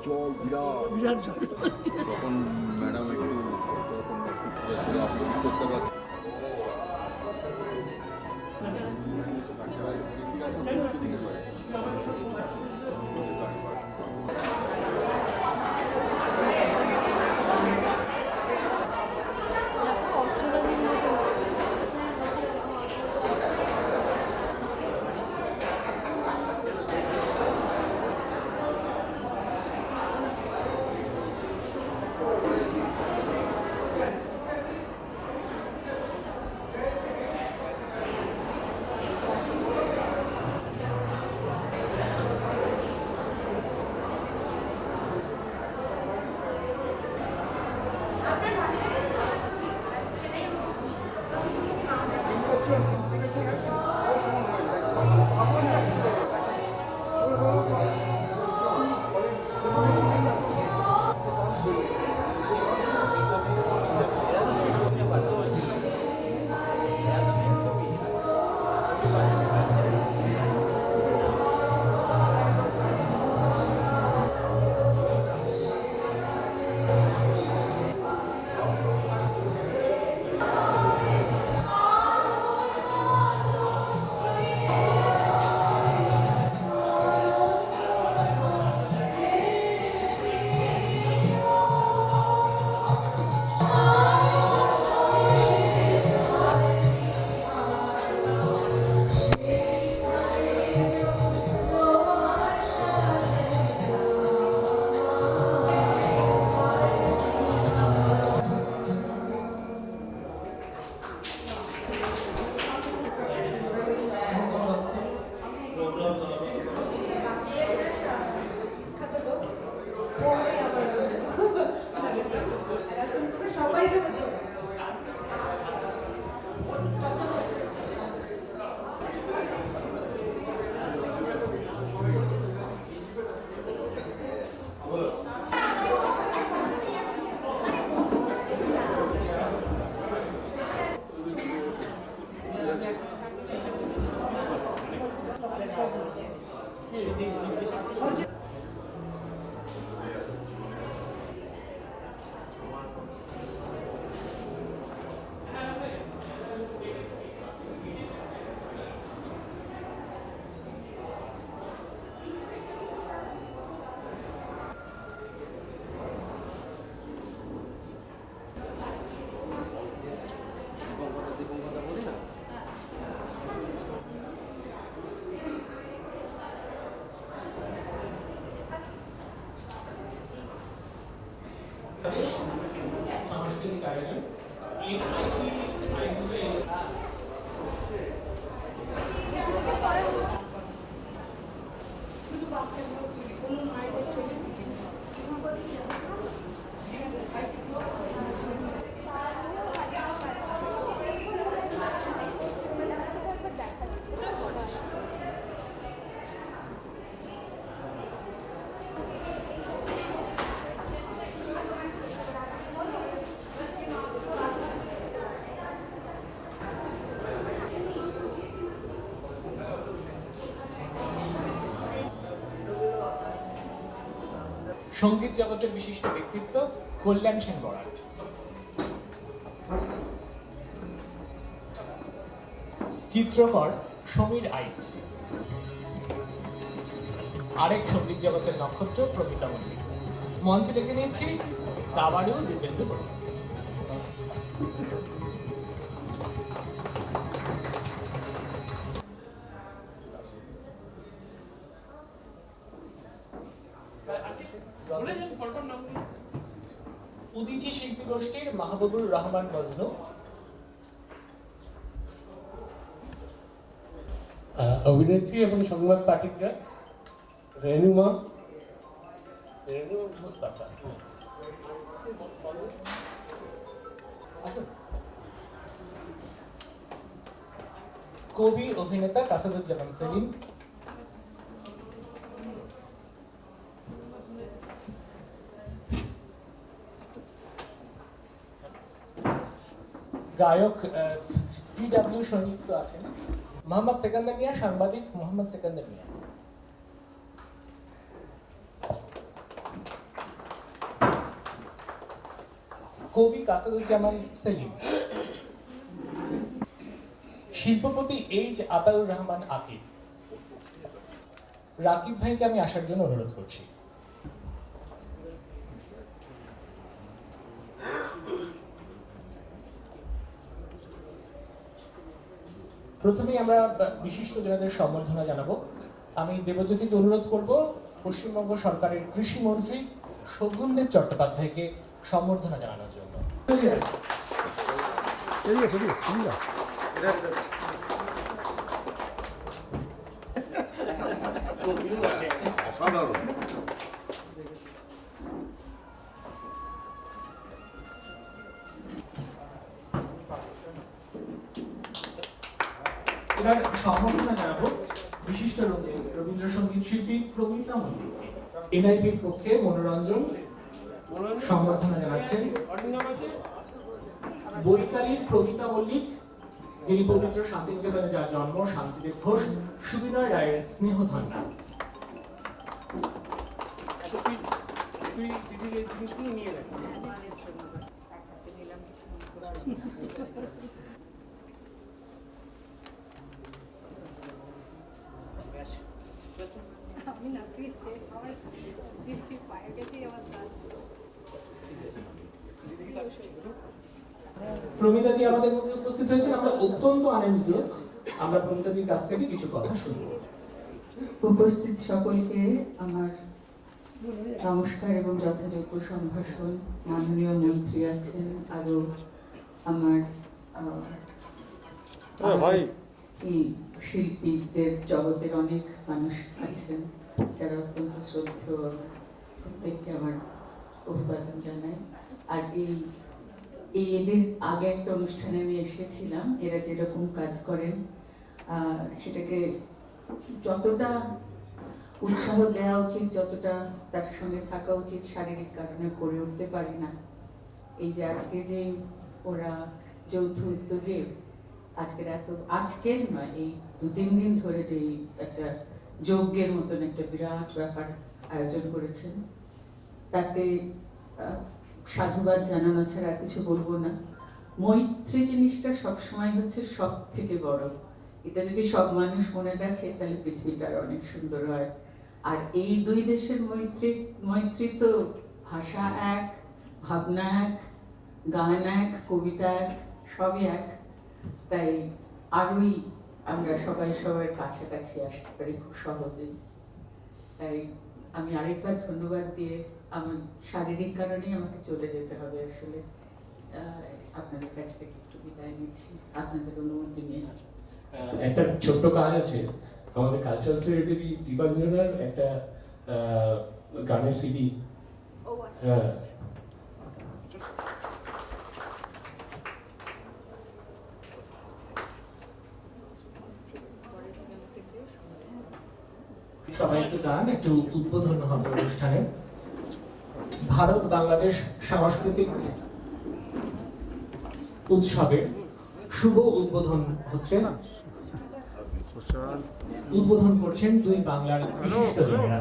জল বিরাট বিরাট জল। তখন ম্যাডাম একটু তখন অসুস্থ ছিল, আপনি কি করতে পারছেন? সাংস্কৃতিক আয়োজন সঙ্গীত জগতের বিশিষ্ট ব্যক্তিত্ব কল্যাণ সেন বরাট। চিত্রকর সমীর আইচ। আরেক সঙ্গীত জগতের নক্ষত্র প্রমিতা মল্লিক। মঞ্চে ডেকে নিয়েছি দাবাড়ু দিব্যেন্দু বড়ুয়া। উদীচী শিল্পী গোষ্ঠীর মাহবুবুর রহমান মজনু। অভিনেত্রী এবং সংবাদ পাঠিকা রেনুমা মুস্তাফা। কবি অভিনেতা কাসাদুজ্জামান সেলিম। গায়ক টি.ডব্লিউ. সৈনিক তো আছেন। মোহাম্মদ সেকান্দার মিয়া, সাংবাদিক মোহাম্মদ সেকান্দার মিয়া। কবি কাসাদুজ্জামান সেলিম, শিল্পপতি এইচ আতাউর রহমান আকিব। রাকিব ভাইকে আমি আসার জন্য অনুরোধ করছি। প্রথমেই আমরা বিশিষ্ট জনদের সম্বর্ধনা জানাবো। আমি দেবজ্যোতিকে অনুরোধ করব পশ্চিমবঙ্গ সরকারের কৃষি মন্ত্রী শোভনদেব চট্টোপাধ্যায়কে সম্বর্ধনা জানানোর জন্য। অসাধারণ। এবার সম্বর্ধনা জানাবো বিশিষ্ট রবীন্দ্রসঙ্গীত শিল্পী প্রমিতা মল্লিককে। এনআইপির পক্ষে মনোরঞ্জন সম্বর্ধনা জানাচ্ছেন বৈকালীর প্রমিতা মল্লিক, যিনি পবিত্র শান্তিনিকেতনে যার জন্ম, শান্তিদেব ঘোষ, সুবিনয় রায়ের স্নেহধন্যা। তুই দিদির এই জিনিসগুলো নিয়ে রাখ। আমি না প্লিজ আমার দিদি পায়ের কাছেই আমার কাজ। প্রমিতাদি আমাদের মধ্যে উপস্থিত হয়েছেন, আমরা অত্যন্ত আনন্দিত। আমরা প্রমিতাদির কাছ থেকে কিছু কথা শুনবো। উপস্থিত সকলকে আমার নমস্কার এবং যথাযোগ্য সম্ভাষণ। মাননীয় মন্ত্রী আছেন, আরো আমার এই শিল্পীদের জগতের অনেক মানুষ আছেন যারা অত্যন্ত শ্রদ্ধেয়। প্রত্যেককে আমার অভিবাদন জানাই। আর এই এদের আগে একটা অনুষ্ঠানে আমি এসেছিলাম, এরা যেরকম কাজ করেন সেটাকে যতটা উৎসাহ দেওয়া উচিত, যতটা তার সঙ্গে থাকা উচিত, শারীরিক কারণে করে উঠতে পারি না। এই যে আজকে যে ওরা যৌথ উদ্যোগে আজকের নয়, এই 2-3 দিন ধরে যে একটা যজ্ঞের মতন একটা বিরাট ব্যাপার আয়োজন করেছেন, তাতে সাধুবাদ জানানো ছাড়া আর কিছু বলবো না। মৈত্রী জিনিসটা সবসময় হচ্ছে সব থেকে বড়। এটা যদি সব মানুষ মনে রাখে তাহলে পৃথিবীটা অনেক সুন্দর হয়। আর এই দুই দেশের মৈত্রী তো ভাষা এক, ভাবনা এক, গান এক, কবিতা এক, সবই এক। তাই আরোই আমরা সবাই সবার কাছাকাছি আসতে পারি খুব সহজেই। তাই আমি আরেকবার ধন্যবাদ দিয়ে আমার শারীরিক কারণেই আমাকে চলে যেতে হবে আসলে। আপনাদের কাছ থেকে একটু বিদায় নিচ্ছি আপনাদের অনুমতি নিয়ে। একটা ছোট্ট কাজ আছে, আমাদের কালচারাল সেক্রেটারি দীপাঞ্জনার একটা গানের সিডি। ও আচ্ছা আচ্ছা। সবাই একটু গান, একটু উদ্বোধন হবে অনুষ্ঠানে। ভারত বাংলাদেশ সাংস্কৃতিক উৎসবের শুভ উদ্বোধন হচ্ছে। উদ্বোধন করছেন দুই বাংলার বিশিষ্ট জনেরা।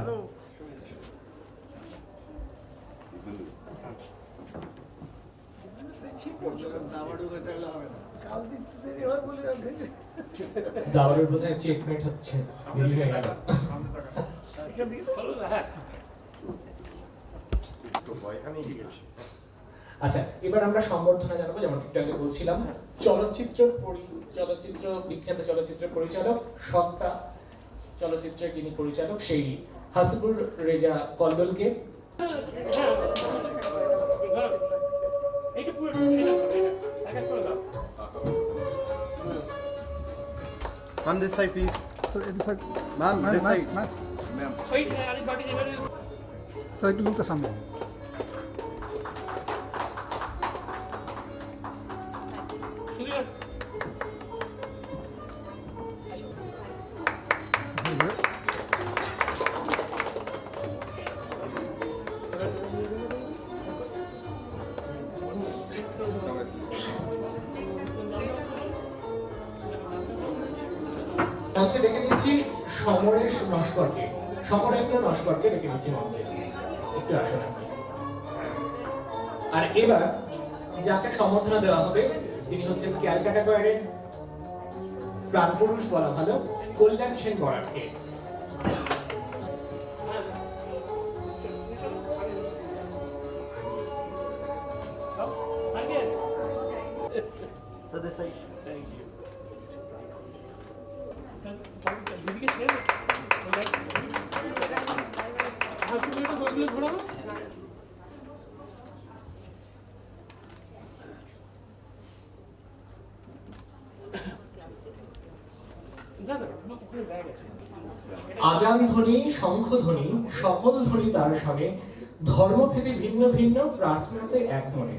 দাওয়ারের বোধহয় চেকমেট হচ্ছে, দেরি হয়ে গেল। আচ্ছা, এবার আমরা সম্বর্ধনা জানাবো। যেমন একটু আগে বলছিলাম, চলচ্চিত্র বিখ্যাত চলচ্চিত্র পরিচালক, সত্তা চলচ্চিত্রের যিনি পরিচালক, সেই হাসিবুর রেজা কল্লোলকে। Ma'am, this side, please. Ma'am, this side. Ma'am, sir একটু লোকটা সামনে। মঞ্চে ডেকে নিচ্ছি সমরেশ নস্করকে। সমরেন্দ্র নস্করকে ডেকে নিচ্ছি মঞ্চে, একটু আসুন আপনি। আর এবার যাকে সম্বর্ধনা দেওয়া হবে তিনি হচ্ছেন ক্যালকাটা কোয়ারের প্রাণপুরুষ বলা ভালো কল্যাণ সেন বরাটকে। So this side. আজান ধ্বনি, শঙ্খ ধ্বনি, সকল ধ্বনি তার সঙ্গে ধর্মভেদে ভিন্ন ভিন্ন প্রার্থনাতে এক মনে।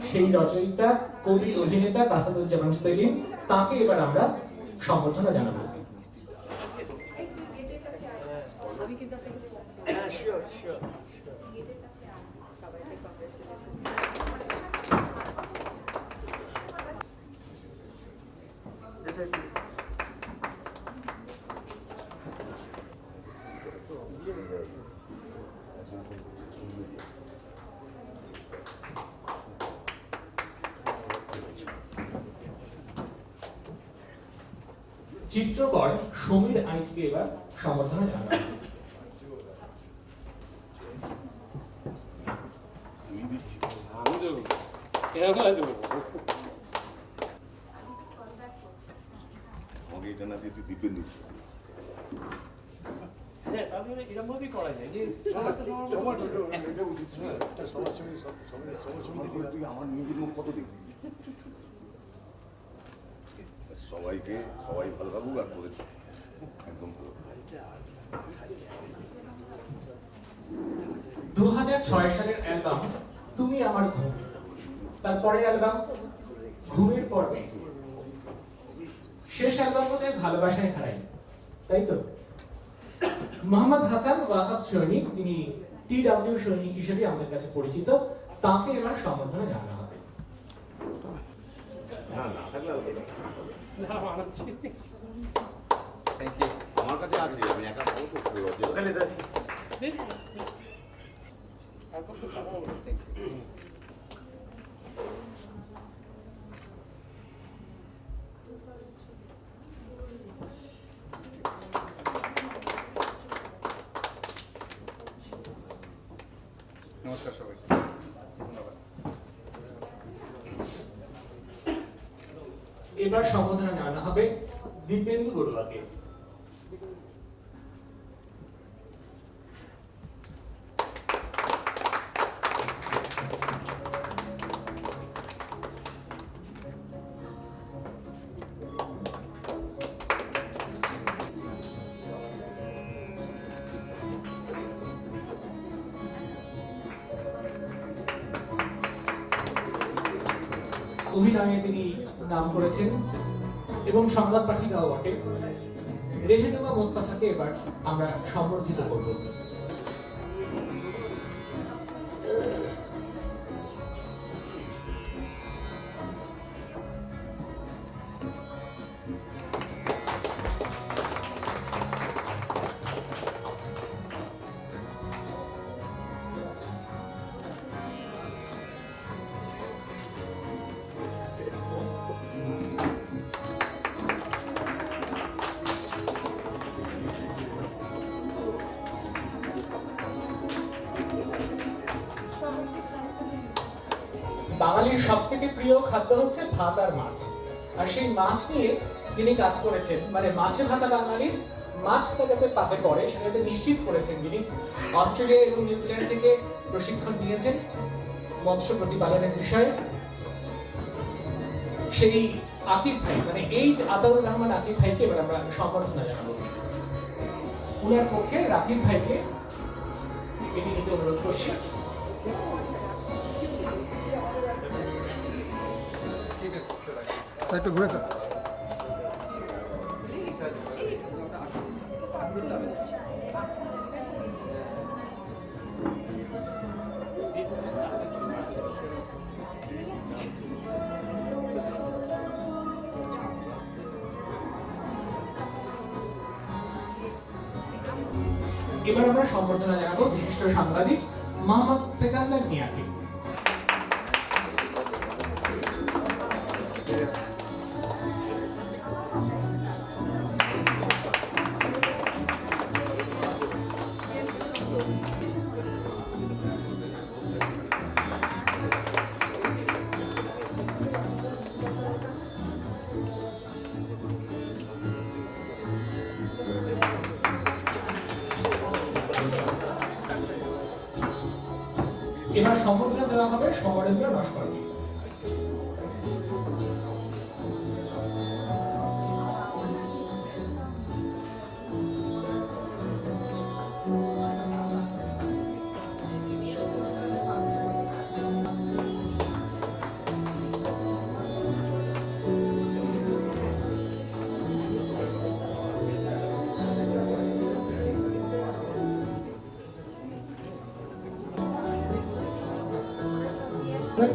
সেই রচয়িতা, কবি, অভিনেতা কাসাদুজ্জামান সেলিম, তাকে এবার আমরা সম্বর্ধনা জানাবো। আমি কিন্তু আপনাকে Sure, sure. গেটের কাছে সবাইকে কংগ্রেচুলেশন। This side, please. চিত্রকর সমীর আইচকে এবার সম্বর্ধনা জানাবো। আমাকে এটা না দিয়ে তুই দিব্যেন দিচ্ছি তুই আমার নিজের মুখ কত দেখবি সবাইকে সবাই ভালো থাকুক আর তোদের একদম ভালো 2006 সালের অ্যালবাম তুমি আমার ঘুম, তারপরে অ্যালবাম ঘুমের পর্বে, শেষ অ্যালবাম বোধহয় ভালোবাসায় হারাই, তাই তো? মোহাম্মদ হাসান ওয়াহাব সৈনিক, যিনি TW সৈনিক হিসেবে আমাদের কাছে পরিচিত, তাকে এবার সম্বর্ধনা জানানো হবে। না না থাকলে Thank you. আমার কাছে আছে আমি একা ভালো করতে Really, that. নমস্কার সবাই ধন্যবাদ এবার সম্বর্ধনা জানানো হবে দিব্যেন্দু বড়ুয়াকে। অভিনয়ে তিনি নাম করেছেন এবং সংবাদ পাঠিকাও বটে। রেহেনুমা মোস্তাফাকে এবার আমরা সম্বর্ধিত করব। বাঙালির সব থেকে প্রিয় খাদ্য হচ্ছে ভাত আর মাছ, আর সেই মাছ নিয়ে তিনি কাজ করেছেন, মানে মাছে ভাতা বাঙালির মাছটা যাতে পাতে পড়ে সেটাতে নিশ্চিত করেছেন তিনি। অস্ট্রেলিয়া এবং নিউজিল্যান্ড থেকে প্রশিক্ষণ নিয়েছেন মৎস্য প্রতিপালনের বিষয়ে। সেই আকিব ভাই, মানে এইচ আতাউর রহমান আকিব ভাইকে এবার আমরা সম্বর্ধনা জানাবো। উনার পক্ষে রাকিব ভাইকে এটি নিতে অনুরোধ করছি। একটু ঘুরে স্যার। এবার আমরা সম্বর্ধনা জানাবো বিশিষ্ট সাংবাদিক মোহাম্মদ সেকান্দার মিয়াকে। এবার সম্বোধনা দেওয়া হবে সমরেন্দ্র নস্করকে।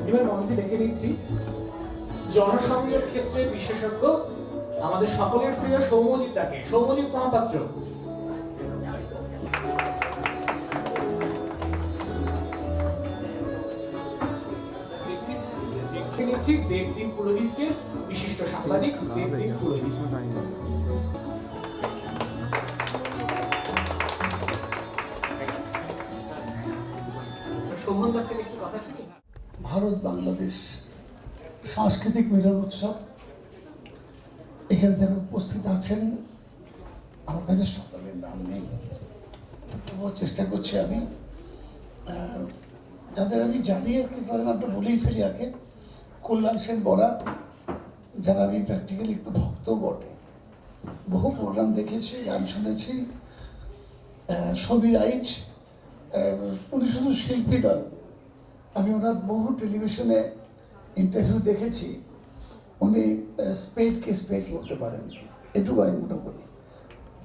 এবার মঞ্চে ডেকে নিচ্ছি জনসংযোগ ক্ষেত্রে বিশেষজ্ঞ আমাদের সকলের প্রিয় সৌম্যজিৎ দাকে, সৌম্যজিৎ মহাপাত্র। ডেকে নিচ্ছি দেবদীপ পুরোহিতকে, বিশিষ্ট সাংবাদিক দেবদীপ পুরোহিত। শোভন দাকে একটু কথা শুনি। ভারত বাংলাদেশ সাংস্কৃতিক মিলন উৎসব, এখানে যারা উপস্থিত আছেন আমার কাছে সকলের নাম নেই, তবুও চেষ্টা করছি আমি যাদের আমি জানি আর কি তাদের নামটা বলেই ফেলি আগে। কল্যাণ সেন বরাট, যারা আমি প্র্যাকটিক্যালি একটু ভক্ত বটে, বহু প্রোগ্রাম দেখেছি, গান শুনেছি। সবির আইচ, উনি শুধু শিল্পী নন, আমি ওনার বহু টেলিভিশনে ইন্টারভিউ দেখেছি। উনি স্পেডকে স্পেড বলতে পারেন, এটুকু আমি মনে করি।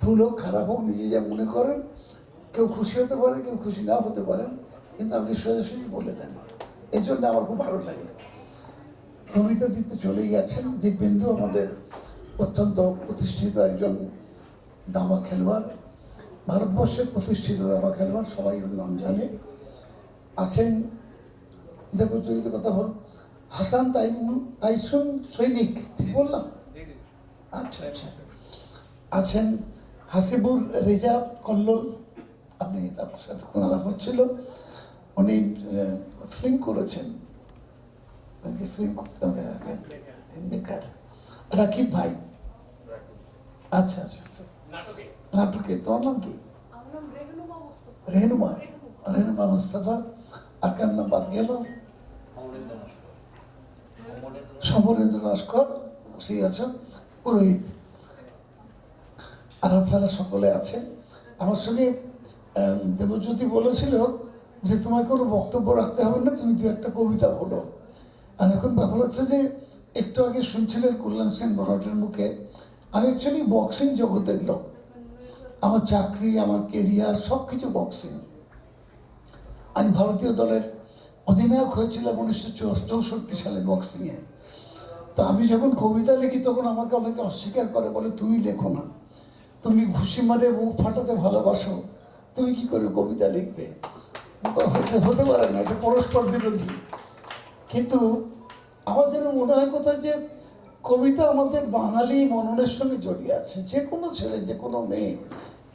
ভুল হোক খারাপ হোক নিজে যা মনে করেন, কেউ খুশি হতে পারে কেউ খুশি না হতে পারেন, কিন্তু আপনি সোজাসুজি বলে দেন, এই জন্য আমার খুব ভালো লাগে। কবিতা দিতে চলেই গেছেন দিব্যেন্দু, আমাদের অত্যন্ত প্রতিষ্ঠিত একজন দাবা খেলোয়াড়, ভারতবর্ষের প্রতিষ্ঠিত দাবা খেলোয়াড়, সবাই ওর নাম জানে। আছেন দেখো যদি কথা বল, হাসান তাইসুন সৈনিক, ঠিক বললাম? আচ্ছা আচ্ছা। আছেন হাসিবুর রেজা কল্লোল, আপনি তার সাথে কোনো আলাপ হচ্ছিল, উনি ফিল্ম করেছেন, ফিল্ম বেকার। রাকিব ভাই, আচ্ছা আচ্ছা, নাটকে তোমার নাম কি? রেহনুমা, রেহনুমা মুস্তাফা। আর কার নাম বাদ গেল? সমরেন্দ্র নস্কর, সেই আছেন পুরোহিত। আর আপনারা সকলে আছেন। আমার সঙ্গে দেবজ্যোতি বলেছিল যে তোমায় কোনো বক্তব্য রাখতে হবে না, তুমি দু একটা কবিতা বলো। আর এখন ব্যাপার হচ্ছে যে একটু আগে শুনছিলেন কল্যাণ সেন বরাটের মুখে, আমি অ্যাকচুয়ালি বক্সিং জগতের লোক। আমার চাকরি, আমার কেরিয়ার সব কিছু বক্সিং। আমি ভারতীয় দলের অধিনায়ক হয়েছিলাম 1964 সালে বক্সিংয়ে। তো আমি যখন কবিতা লিখি তখন আমাকে অনেকে অস্বীকার করে, বলে তুমি লেখো না, তুমি ঘুষি মারে মুখ ফাটাতে ভালোবাসো, তুমি কি করে কবিতা লিখবে? হতে পারে না, এটা পরস্পর বিরোধী। কিন্তু আমার যেন মনে হয় কোথায় যে কবিতা আমাদের বাঙালি মননের সঙ্গে জড়িয়ে আছে। যে কোনো ছেলে, যে কোনো মেয়ে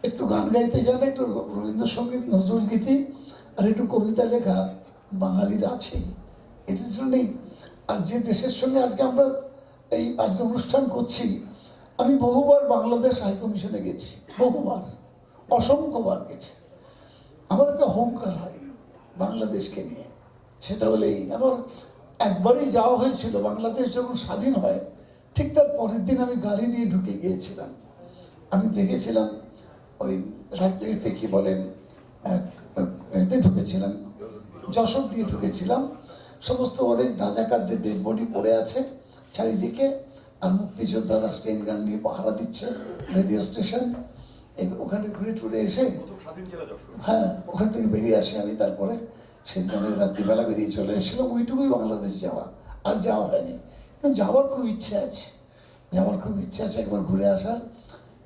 একটু গান গাইতে জানে, একটু রবীন্দ্রসঙ্গীত, নজরুল গীতি আর একটু কবিতা লেখা বাঙালির আছেই, এটার জন্যই। আর যে দেশের সঙ্গে আজকে আমরা এই আজকে অনুষ্ঠান করছি, আমি বহুবার বাংলাদেশ হাই কমিশনে গেছি, বহুবার, অসংখ্যবার গেছি। আমার একটা অহংকার হয় বাংলাদেশকে নিয়ে, সেটা হলেই আমার একবারই যাওয়া হয়েছিল। বাংলাদেশ যখন স্বাধীন হয় ঠিক তার পরের দিন আমি গাড়ি নিয়ে ঢুকে গিয়েছিলাম। আমি দেখেছিলাম ওই রাজ্যতে কি বলেন, এতে ঢুকেছিলাম, যশোর দিয়ে ঢুকেছিলাম। সমস্ত অনেক রাজাকারদের ডেড বডি পড়ে আছে চারিদিকে, আর মুক্তিযোদ্ধারা স্টেন গান নিয়ে পাহারা দিচ্ছে রেডিও স্টেশন। ওখানে ঘুরে টুরে এসে, হ্যাঁ, ওখান থেকে বেরিয়ে আসি আমি। তারপরে সেদিন অনেক রাত্রিবেলা বেরিয়ে চলে এসেছিলাম। ওইটুকুই বাংলাদেশ যাওয়া, আর যাওয়া হয়নি। কিন্তু যাওয়ার খুব ইচ্ছে আছে, যাওয়ার খুব ইচ্ছে আছে একবার ঘুরে আসার।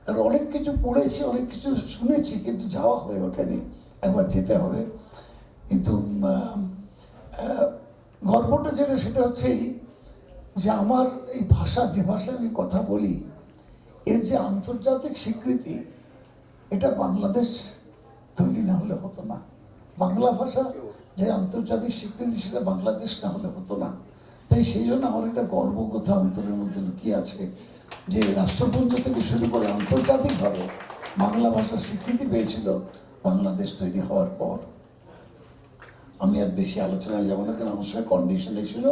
কারণ অনেক কিছু পড়েছি, অনেক কিছু শুনেছি, কিন্তু যাওয়া হয়ে ওঠেনি। একবার যেতে হবে। কিন্তু গর্বটা যেটা, সেটা হচ্ছে যে আমার এই ভাষা, যে ভাষায় আমি কথা বলি, এর যে আন্তর্জাতিক স্বীকৃতি, এটা বাংলাদেশ তৈরি না হলে হতো না। বাংলা ভাষা যে আন্তর্জাতিক স্বীকৃতি, সেটা বাংলাদেশ না হলে হতো না। তাই সেই জন্য আমার একটা গর্ব কথা অন্তরের মধ্যে লুকিয়ে আছে যে রাষ্ট্রপুঞ্জ থেকে শুরু করে আন্তর্জাতিকভাবে বাংলা ভাষার স্বীকৃতি পেয়েছিল বাংলাদেশ তৈরি হওয়ার পর। আমি আর বেশি আলোচনায় যাবো না, কারণ আমার সঙ্গে কন্ডিশনে ছিল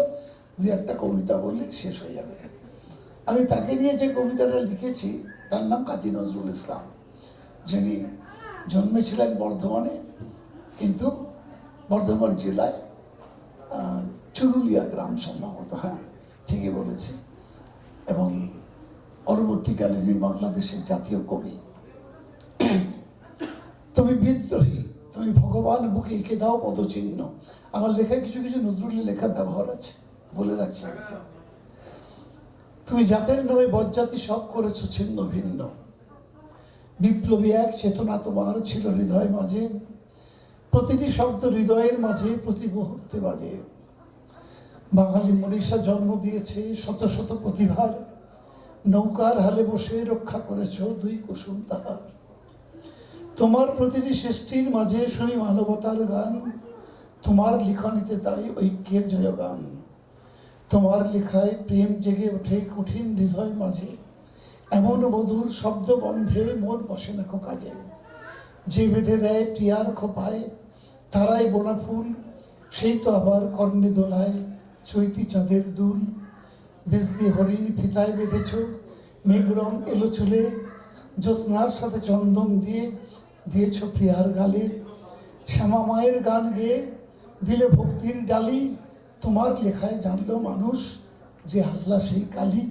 যে একটা কবিতা বললে শেষ হয়ে যাবে। আমি তাকে নিয়ে যে কবিতাটা লিখেছি তার নাম কাজী নজরুল ইসলাম, যিনি জন্মেছিলেন বর্ধমানে, কিন্তু বর্ধমান জেলায় চুরুলিয়া গ্রাম সম্ভবত, হ্যাঁ ঠিকই বলেছি। এবং পরবর্তীকালে যিনি বাংলাদেশের জাতীয় কবি। তুমি বিদ্রোহী, তুমি ভগবান বুকে এঁকে দাও পদচিহ্ন। আমার লেখায় কিছু কিছু নজরুলের লেখা ব্যবহার আছে, বলে রাখছি আগে থেকে। তুমি জাতের নামে বজ্জাতি সব করেছো ছিন্ন ভিন্ন, বিপ্লবী এক চেতনা তোমার ছিল হৃদয় মাঝে, প্রতিটি শব্দ হৃদয়ের মাঝে প্রতি মুহূর্তে বাজে। বাঙালি মনীষা জন্ম দিয়েছে শত শত প্রতিভার, নৌকার হালে বসে রক্ষা করেছ দুই কুসুম তাহার। তোমার প্রতিটি সৃষ্টির মাঝে শুনি মানবতার গান, তোমার লিখনিতে তাই ঐক্যের জয়গান। তোমার লেখায় প্রেম জেগে ওঠে কঠিন হৃদয় মাঝে, এমন মধুর শব্দ বন্ধে মন বসে না কাজে। যে বেঁধে দেয় প্রিয়ার খোপায় তারাই বোনা ফুল, সেই তো আবার কর্ণে দোলায় চৈতি চাঁদের দুল। বিজলি হরিণ ফিতায় বেঁধেছ মেঘ রং এলো চুলে, জ্যোৎস্নার সাথে চন্দন দিয়ে দিয়েছ প্রিয়ার গালে। শ্যামা মায়ের গান গেয়ে দিলে ভক্তির ডালি, তোমার লেখায় জানলো মানুষ যে আল্লাহ সেই কালী।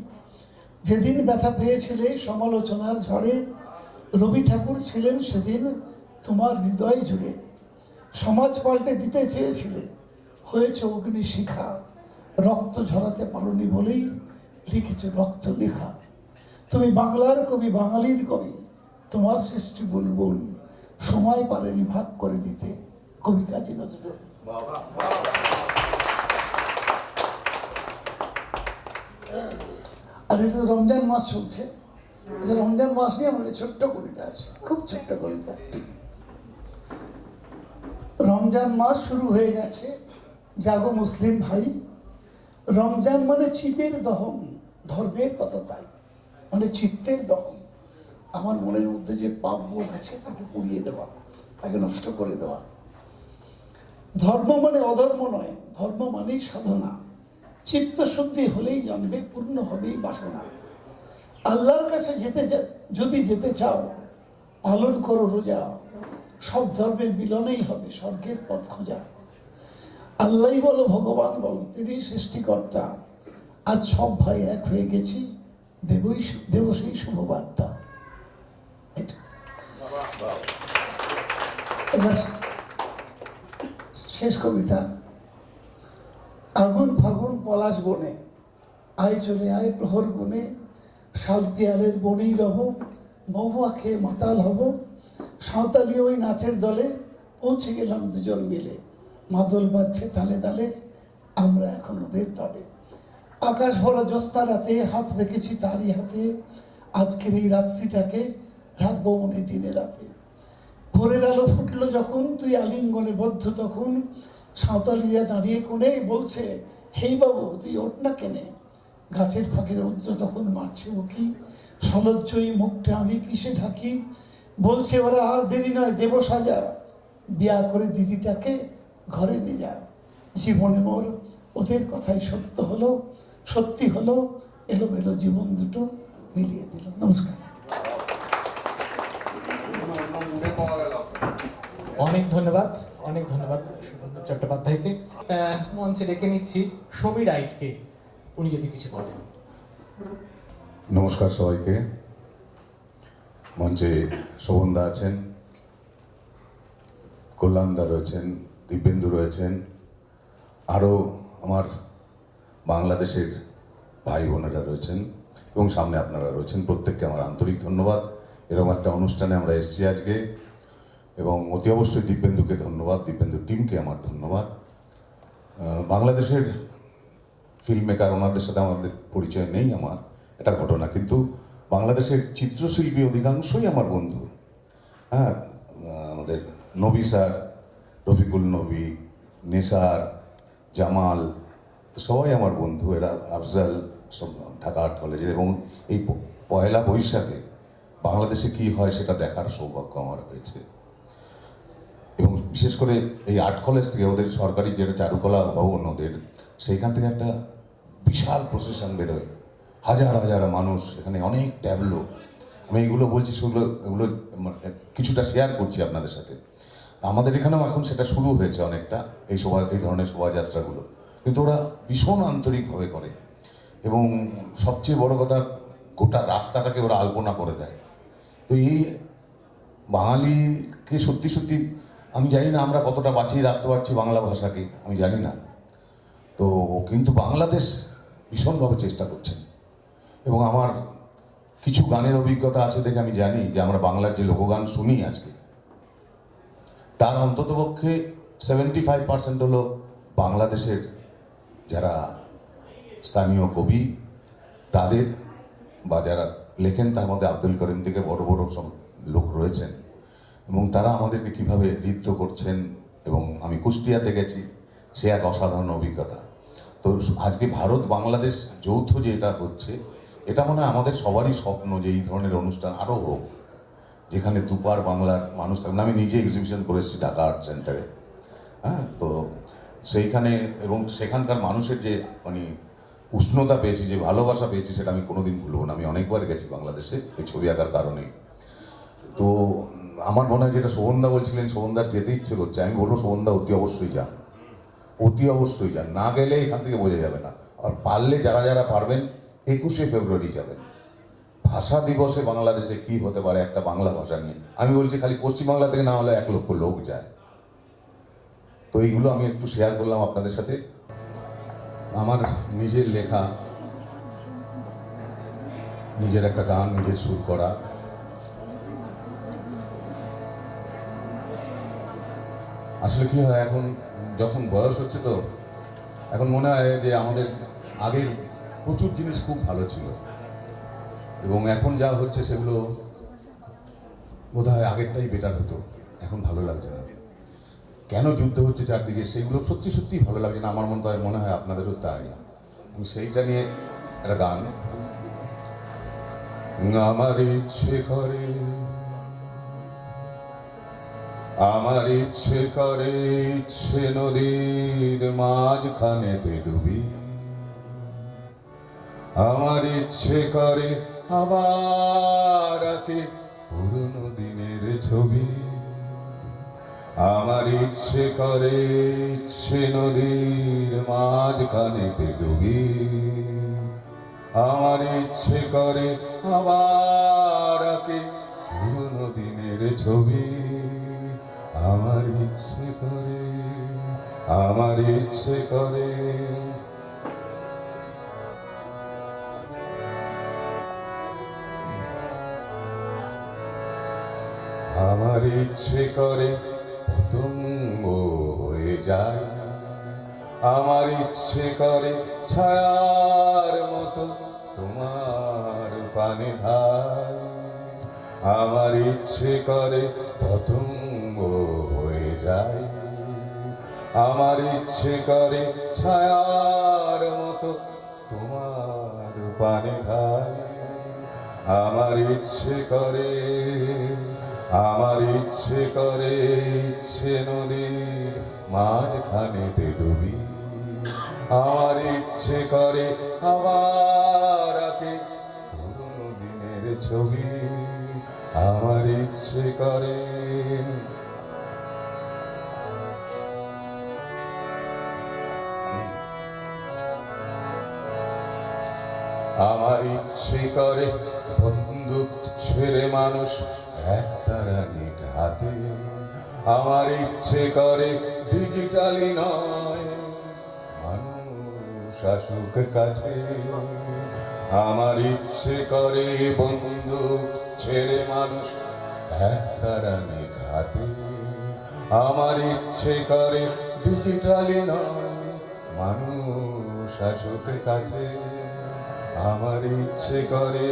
যেদিন ব্যথা পেয়েছিলে সমালোচনার ঝড়ে, রবি ঠাকুর ছিলেন সেদিন তোমার হৃদয় জুড়ে। সমাজ পাল্টে দিতে চেয়েছিলে, হয়েছে অগ্নি শিখা, রক্ত ঝরাতে পারোনি বলেই লিখেছে রক্ত লেখা। তুমি বাংলার কবি, বাঙালির কবি, তোমার সৃষ্টি বুলবুল, সময় পারেনি ভাগ করে দিতে কবি কাজী নজরুল। আর এটা রমজান মাস চলছে, রমজান মাস নিয়ে আমার ছোট্ট কবিতা আছে, খুব ছোট্ট কবিতা। রমজান মাস শুরু হয়ে গেছে, জাগো মুসলিম ভাই। রমজান মানে চিতের দহন, ধর্মের কথা তাই, মানে চিত্তের দহন। আমার মনের মধ্যে যে পাপ বোধ আছে তাকে পুড়িয়ে দেওয়া, তাকে নষ্ট করে দেওয়া। ধর্ম মানে অধর্ম নয়, ধর্ম মানেই সাধনা। চিত্ত শুদ্ধি হলেই জানবে পূর্ণ হবেই বাসনা। আল্লাহর কাছে যদি যেতে চাও, পালন করো রোজা, সব ধর্মের মিলনেই হবে স্বর্গের পথ খোঁজা। আল্লাহই বলো ভগবান বলো, তিনি সৃষ্টিকর্তা। আজ সব ভাই এক হয়ে গেছি, দেব সেই শুভবার্তা। এবার শেষ কবিতা। আগুন ফাগুন পলাশ বনে, আয় চলে আয় প্রহর গুনে, শাল পিয়ালের বনেই রব, মহুয়া খেয়ে মাতাল হব। সাঁওতালি ওই নাচের দলে পৌঁছে গেলাম দুজন মিলে, মাদল বাজছে তালে তালে, আমরা এখন ওদের দলে। আকাশ ভরা জ্যোৎস্না রাতে হাত রেখেছি তারই হাতে, আজকের এই রাত্রিটাকে রাখবো মনে দিনে রাতে। ভোরের আলো ফুটলো যখন, তুই আলিঙ্গনে বদ্ধ তখন, সাঁওতালিরা দাঁড়িয়ে কোণে বলছে, হেই বাবু তুই ওঠ না কেনে। গাছের ফাঁকের রৌদ্র তখন মারছে উকি, সলজ্জয়ী মুখটা আমি কিসে ঢাকি। বলছে ওরা আর দেরি নয় দেব সাজা, বিয়া করে দিদিটাকে ঘরে নিয়ে যা। জীবনে মোর ওদের কথাই সত্য হলো, সত্যি হলো, এলোমেলো জীবন দুটো মিলিয়ে দিল। নমস্কার। অনেক ধন্যবাদ, অনেক ধন্যবাদ সুবন্ধু চট্টোপাধ্যায়কে। মঞ্চে ডেকে নিচ্ছি সমীর আইচকে, উনি যদি কিছু বলেন। নমস্কার সবাইকে। মঞ্চে শোভনদা আছেন, কল্যাণদা রয়েছেন, দিব্যেন্দু রয়েছেন, আরও আমার বাংলাদেশের ভাই বোনেরা রয়েছেন এবং সামনে আপনারা রয়েছেন। প্রত্যেককে আমার আন্তরিক ধন্যবাদ। এরকম একটা অনুষ্ঠানে আমরা এসেছি আজকে, এবং অতি অবশ্যই দিব্যেন্দুকে ধন্যবাদ, দিব্যেন্দু টিমকে আমার ধন্যবাদ। বাংলাদেশের ফিল্ম মেকার, ওনাদের সাথে আমাদের পরিচয় নেই আমার, এটা ঘটনা। কিন্তু বাংলাদেশের চিত্রশিল্পী অধিকাংশই আমার বন্ধু। হ্যাঁ, আমাদের নবী স্যার, রফিকুল নবী, নেসার, জামাল, তো সবাই আমার বন্ধু। এরা আফজাল, সব ঢাকা আর্ট কলেজের। এবং এই পয়লা বৈশাখে বাংলাদেশে কি হয় সেটা দেখার সৌভাগ্য আমার হয়েছে। এবং বিশেষ করে এই আর্ট কলেজ থেকে ওদের সরকারি যেটা চারুকলা ভবন ওদের, সেইখান থেকে একটা বিশাল প্রসেশন বেরোয়, হাজার হাজার মানুষ, এখানে অনেক ট্যাবলো। আমি এইগুলো বলছি, এগুলো কিছুটা শেয়ার করছি আপনাদের সাথে। আমাদের এখানেও এখন সেটা শুরু হয়েছে অনেকটা, এই ধরনের শোভাযাত্রাগুলো। কিন্তু ওরা ভীষণ আন্তরিকভাবে করে এবং সবচেয়ে বড় কথা, গোটা রাস্তাটাকে ওরা আলপনা করে দেয়। তো এই বাঙালিকে সত্যি সত্যি আমি জানি না আমরা কতটা বাঁচিয়ে রাখতে পারছি বাংলা ভাষাকে, আমি জানি না। তো কিন্তু বাংলাদেশ ভীষণভাবে চেষ্টা করছেন। এবং আমার কিছু গানের অভিজ্ঞতা আছে দেখে আমি জানি যে আমরা বাংলার যে লোকগান শুনি আজকে, তার অন্ততপক্ষে 75% হলো বাংলাদেশের যারা স্থানীয় কবি তাদের, বা যারা লেখেন তার মধ্যে আব্দুল করিম থেকে বড় বড় সব লোক রয়েছেন। এবং তারা আমাদেরকে কীভাবে নৃত্য করছেন, এবং আমি কুষ্টিয়াতে গেছি, সে এক অসাধারণ অভিজ্ঞতা। তো আজকে ভারত বাংলাদেশ যৌথ যে এটা হচ্ছে, এটা মনে হয় আমাদের সবারই স্বপ্ন যে এই ধরনের অনুষ্ঠান আরও হোক, যেখানে দুপার বাংলার মানুষ থাকবেন। আমি নিজে এক্সিবিশন করে এসেছি ঢাকা আর্ট সেন্টারে। হ্যাঁ, তো সেইখানে এবং সেখানকার মানুষের যে মানে উষ্ণতা পেয়েছি, যে ভালোবাসা পেয়েছি, সেটা আমি কোনোদিন ভুলবো না। আমি অনেকবার গেছি বাংলাদেশে এই ছবি আঁকার কারণেই। তো আমার মনে হয় যেটা শোভনদা বলছিলেন, শোভনদার যেতে ইচ্ছে করছে, আমি বলবো শোভনদা অতি অবশ্যই যান, অতি অবশ্যই যান। না গেলে এখান থেকে বোঝা যাবে না। আর পারলে যারা যারা পারবেন 21শে ফেব্রুয়ারি যাবেন। ভাষা দিবসে বাংলাদেশে কি হতে পারে একটা বাংলা ভাষা নিয়ে, আমি বলছি খালি পশ্চিমবাংলা থেকে না হলে 1 লক্ষ লোক যায়। তো এইগুলো আমি একটু শেয়ার করলাম আপনাদের সাথে। আমার নিজের লেখা, নিজের একটা গান, নিজের সুর করা। আসলে কি হয়, এখন যখন বয়স হচ্ছে, তো এখন মনে হয় যে আমাদের আগের প্রচুর জিনিস খুব ভালো ছিল, এবং এখন যা হচ্ছে সেগুলো বোধহয় আগেরটাই বেটার হতো। এখন ভালো লাগছে না। কেন যুদ্ধ হচ্ছে চারদিকে, সেগুলো সত্যি সত্যি ভালো লাগছে না। আমার মনে হয় আপনাদেরও তাই। আমি সেইটা নিয়ে একটা গান। আমার ইচ্ছে করে, আমার ইচ্ছে করে, ইচ্ছে নদীর মাঝখানেতে ডুবি। আমার ইচ্ছে করে আবার আঁকে পুরনো দিনের ছবি। আমার ইচ্ছে করে, ইচ্ছে নদীর মাঝখানেতে ডুবি। আমার ইচ্ছে করে আবার আঁকে পুরনো দিনের ছবি। আমার ইচ্ছে করে, আমার ইচ্ছে করে। আমার ইচ্ছে করে পতঙ্গ হয়ে যায়। আমার ইচ্ছে করে ছায়ার মতো তোমার পানে ধায়। আমার ইচ্ছে করে পতঙ্গ হয়ে যায়। আমার ইচ্ছে করে ছায়ার মতো তোমার পানে ধায়। আমার ইচ্ছে করে, আমার ইচ্ছে করে, ইচ্ছে নদীর মাঝখানেতে ডুবি। আমার ইচ্ছে করে আবার আঁকে পুরনো দিনের ছবি। আমার ইচ্ছে করে, আমার ইচ্ছে করে বন্দুক ছেড়ে মানুষ একতারানি হাতে। আমার ইচ্ছে করে ডিজিটালি নয়, মানুষ আসুক কাছে। আমার ইচ্ছে করে বন্দুক ছেড়ে মানুষ একতারানি হাতে। আমার ইচ্ছে করে ডিজিটালি নয়, মানুষ শাশুক কাছে আমার ইচ্ছে করে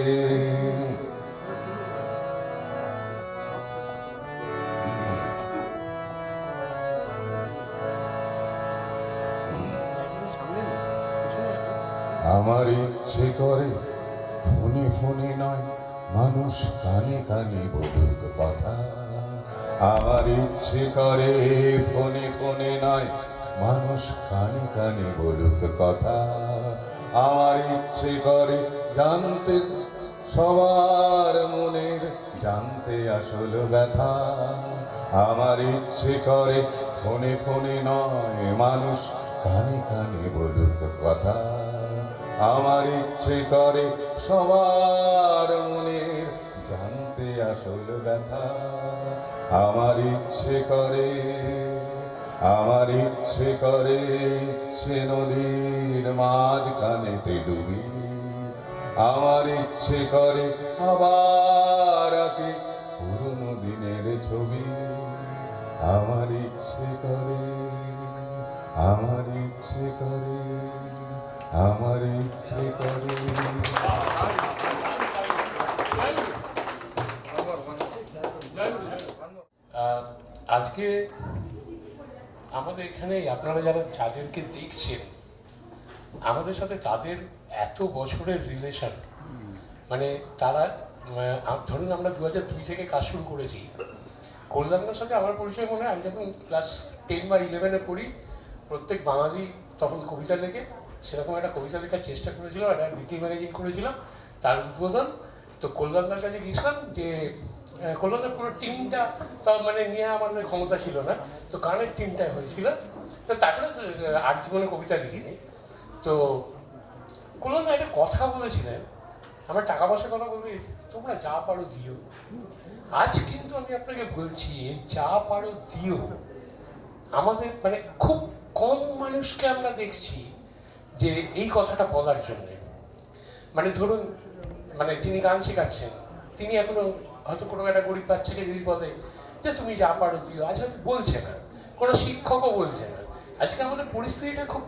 আমার ইচ্ছে করে ফোনে ফোনে নয় মানুষ কানে কানে বলুক কথা আমার ইচ্ছে করে ফোনে ফোনে নয় মানুষ কানে কানে বলুক কথা আমার ইচ্ছে করে জানতে সবার মনের জানতে আসল ব্যথা আমার ইচ্ছে করে ফোনে ফোনে নয় মানুষ কানে কানে বলুক কথা আমার ইচ্ছে করে সবার মনের জানতে আসল ব্যথা আমার ইচ্ছে করে ইচ্ছে নদীর মাঝখানেতে ডুবি আমার ইচ্ছে করে আবার আঁকি পুরনো দিনের ছবি আমার ইচ্ছে করে আমার ইচ্ছে করে আমার ইচ্ছে করে আজকে আমাদের এখানে আপনারা যাদেরকে দেখছেন আমাদের সাথে তাদের এত বছরের রিলেশন, মানে তারা ধরুন আমরা 2002 থেকে কাজ শুরু করেছি। কল্যাণদার সাথে আমার পরিচয় মনে হয় আমি যখন ক্লাস 10 বা 11-এ পড়ি, প্রত্যেক বাঙালি তখন কবিতা লেখে, সেরকম একটা কবিতা লেখার চেষ্টা করেছিল, একটা লিটিল ম্যাগাজিন করেছিলাম, তার উদ্বোধন। তো কল্যাণদার কাছে গিয়েছিলাম যে কল্যাণদার পুরো টিমটা তাও মানে নিয়ে আমাদের ক্ষমতা ছিল না, তো গানের টিমটাই হয়েছিল। তো তারপরে আর জীবনে কবিতা লিখিনি। তো কল্যাণদা একটা কথা বলেছিলেন, আমরা টাকা পয়সার কথা বলতে তোমরা যা পারো দিও। আজ কিন্তু আমি আপনাকে বলছি যা পারো দিও। আমাদের মানে খুব কম মানুষকে আমরা দেখছি যে এই কথাটা বলার জন্যে। মানে ধরুন মানে যিনি গান শেখাচ্ছেন তিনি এখনো হয়তো কোনো একটা গরিব বাচ্চাকে যদি বলে যে তুমি যা পারো দিও, আজ হয়তো বলছে না, কোনো শিক্ষকও বলছে না। আজকে আমাদের পরিস্থিতিটা খুব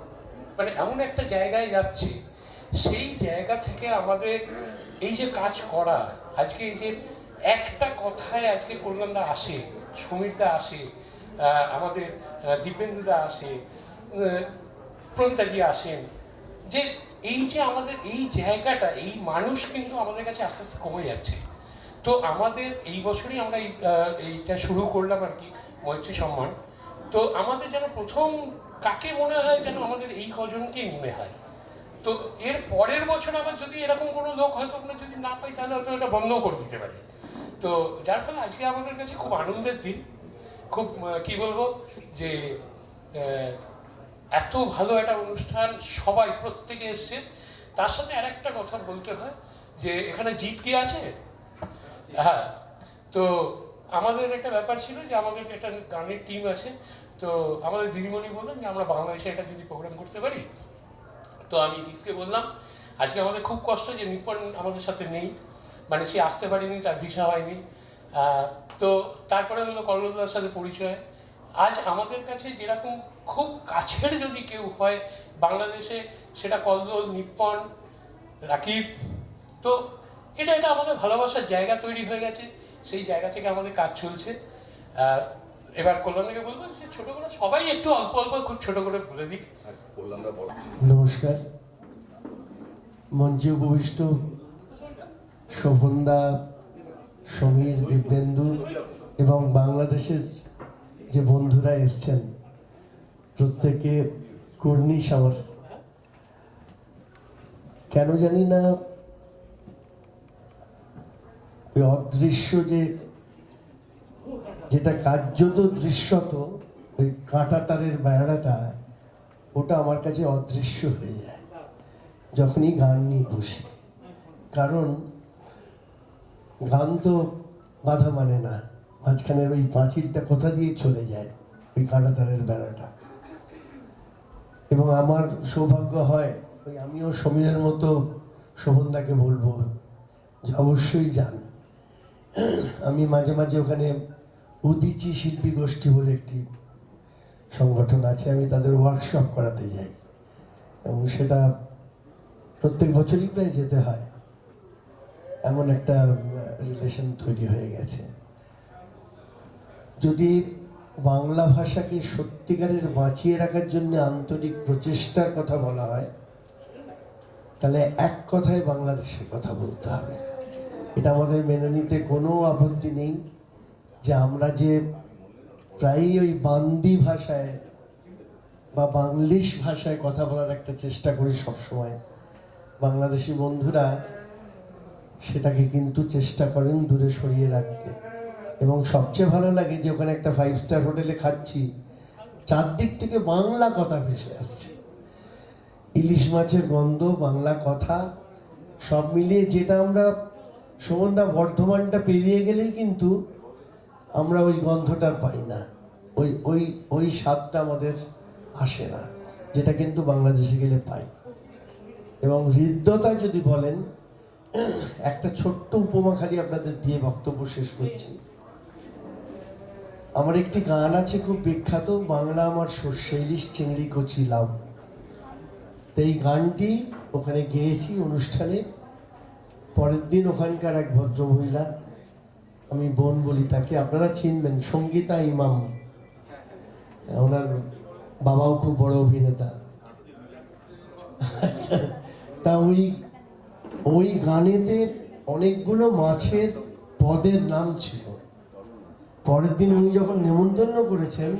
মানে এমন একটা জায়গায় যাচ্ছে, সেই জায়গা থেকে আমাদের এই যে কাজ করা, আজকে এই যে একটা কথায় আজকে কল্যাণদা আসে, সমীরদা আসে, আমাদের দিব্যেন্দুদা আসে, প্রমিতাদি আসেন, যে এই যে আমাদের এই জায়গাটা, এই মানুষ কিন্তু আমাদের কাছে আস্তে আস্তে কমে যাচ্ছে। তো আমাদের এই বছরই আমরা এইটা শুরু করলাম আর কি, মৈত্রী সম্মান। তো আমাদের যেন প্রথম কাকে মনে হয় যেন আমাদের এই কজনকেই মনে হয়। তো এর পরের বছর আবার যদি এরকম কোনো লোক হয়তো আমরা যদি না পাই তাহলে হয়তো এটা বন্ধও করে দিতে পারি। তো যার ফলে আজকে আমাদের কাছে খুব আনন্দের দিন, খুব কি বলবো যে এত ভালো একটা অনুষ্ঠান, সবাই প্রত্যেকে এসছে। তার সাথে আর একটা কথা বলতে হয় যে এখানে জিৎ কি আছে? হ্যাঁ, তো আমাদের একটা ব্যাপার ছিল যে আমাদের একটা গানের টিম আছে। তো আমাদের দিদিমণি বললেন যে আমরা বাংলাদেশে একটা যদি প্রোগ্রাম করতে পারি। তো আমি জিৎকে বললাম আজকে আমাদের খুব কষ্ট যে নিপন আমাদের সাথে নেই, মানে সে আসতে পারেনি, তার দিশা হয়নি। তো তারপরে হলো কল্লোলদার সাথে পরিচয়। আজ আমাদের কাছে যেরকম খুব কাছের যদি কেউ হয় বাংলাদেশে, সেটা কল্লোল, নিপন, রাকিব। তো এটা আমাদের ভালোবাসার জায়গা তৈরি হয়ে গেছে, সেই জায়গা থেকে আমাদের কাজ চলছে। এবার কল্যাণকে বলবো যে ছোট করে সবাই একটু অল্প অল্প খুব ছোট করে বলে দিক। নমস্কার। মঞ্চে উপবিষ্ট শোভনদা, সমীর, দিব্যেন্দু এবং বাংলাদেশের যে বন্ধুরা এসছেন প্রত্যেকে কর্নিশ। আমার কেন জানি না ওই অদৃশ্য যেটা কার্যত দৃশ্যত, ওই কাঁটা তারের বেড়াটা, ওটা আমার কাছে অদৃশ্য হয়ে যায় যখনই গান নিয়ে বসি। কারণ গান তো বাধা মানে না, মাঝখানের ওই পাঁচিলটা কোথা দিয়ে চলে যায়, ওই কাঁটা তারের বেড়াটা। এবং আমার সৌভাগ্য হয় ওই আমিও সমীরের মতো শোভনদাকে বলবো যে অবশ্যই যান। আমি মাঝে মাঝে ওখানে উদীচী শিল্পী গোষ্ঠী বলে একটি সংগঠন আছে, আমি তাদের ওয়ার্কশপ করাতে যাই। এবং সেটা প্রত্যেক বছরই প্রায় যেতে হয়, এমন একটা রিলেশন তৈরি হয়ে গেছে। যদি বাংলা ভাষাকে সত্যিকারের বাঁচিয়ে রাখার জন্য আন্তরিক প্রচেষ্টার কথা বলা হয়, তাহলে এক কথায় বাংলাদেশের কথা বলতে হবে। এটা আমাদের মেনে নিতে কোনো আপত্তি নেই যে আমরা যে প্রায়ই ওই বান্দি ভাষায় বা বাংলিশ ভাষায় কথা বলার একটা চেষ্টা করি সবসময়, বাংলাদেশি বন্ধুরা সেটাকে কিন্তু চেষ্টা করেন দূরে সরিয়ে রাখতে। এবং সবচেয়ে ভালো লাগে যে ওখানে একটা 5 স্টার হোটেলে খাচ্ছি, চারদিক থেকে বাংলা কথা ভেসে আসছে, ইলিশ মাছের গন্ধ, বাংলা কথা, সব মিলিয়ে যেটা আমরা সুমনদা বর্ধমানটা পেরিয়ে গেলেই কিন্তু আমরা ওই গন্ধটা পাই না, ওই ওই ওই স্বাদটা আমাদের আসে না, যেটা কিন্তু বাংলাদেশে গেলে পাই। এবং হৃদ্যতা যদি বলেন, একটা ছোট্ট উপমা খালি আপনাদের দিয়ে বক্তব্য শেষ করছি। আমার একটি গান আছে খুব বিখ্যাত, বাংলা আমার সর্ষে ইলিশ চিংড়ি কচি লাউ। তো এই গানটি ওখানে গেয়েছি অনুষ্ঠানে। পরের দিন ওখানকার এক ভদ্রমহিলা, আমি বোন বলি তাকে, আপনারা চিনবেন, সঙ্গীতা ইমাম, ওনার বাবাও খুব বড় অভিনেতা। আচ্ছা, তা ওই গানেতে অনেকগুলো মাছের পদের নাম ছিল। পরের দিন উনি যখন নেমন্তন্ন করেছেন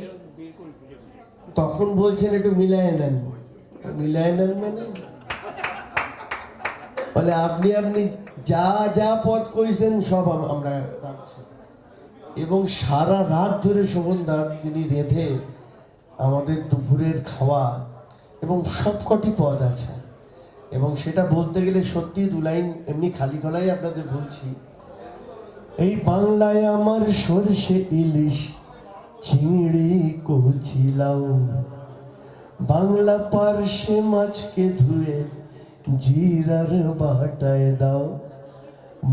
তখন বলছেন একটু মিলায় নেন। মিলায় নেন মানে বলে আপনি যা যা পদ কইছেন সব আমরা রাখছি। এবং সারা রাত ধরে শোভনদা তিনি রেঁধে আমাদের দুপুরের খাওয়া, এবং সবকটি পদ আছে। এবং সেটা বলতে গেলে সত্যি 2 লাইন এমনি খালি গলায় আপনাদের বলছি। এই বাংলায় আমার সরষে ইলিশ চিংড়ি কচি লাউ, বাংলা পার্শে মাছকে ধুয়ে জিরার বাটায় দাও,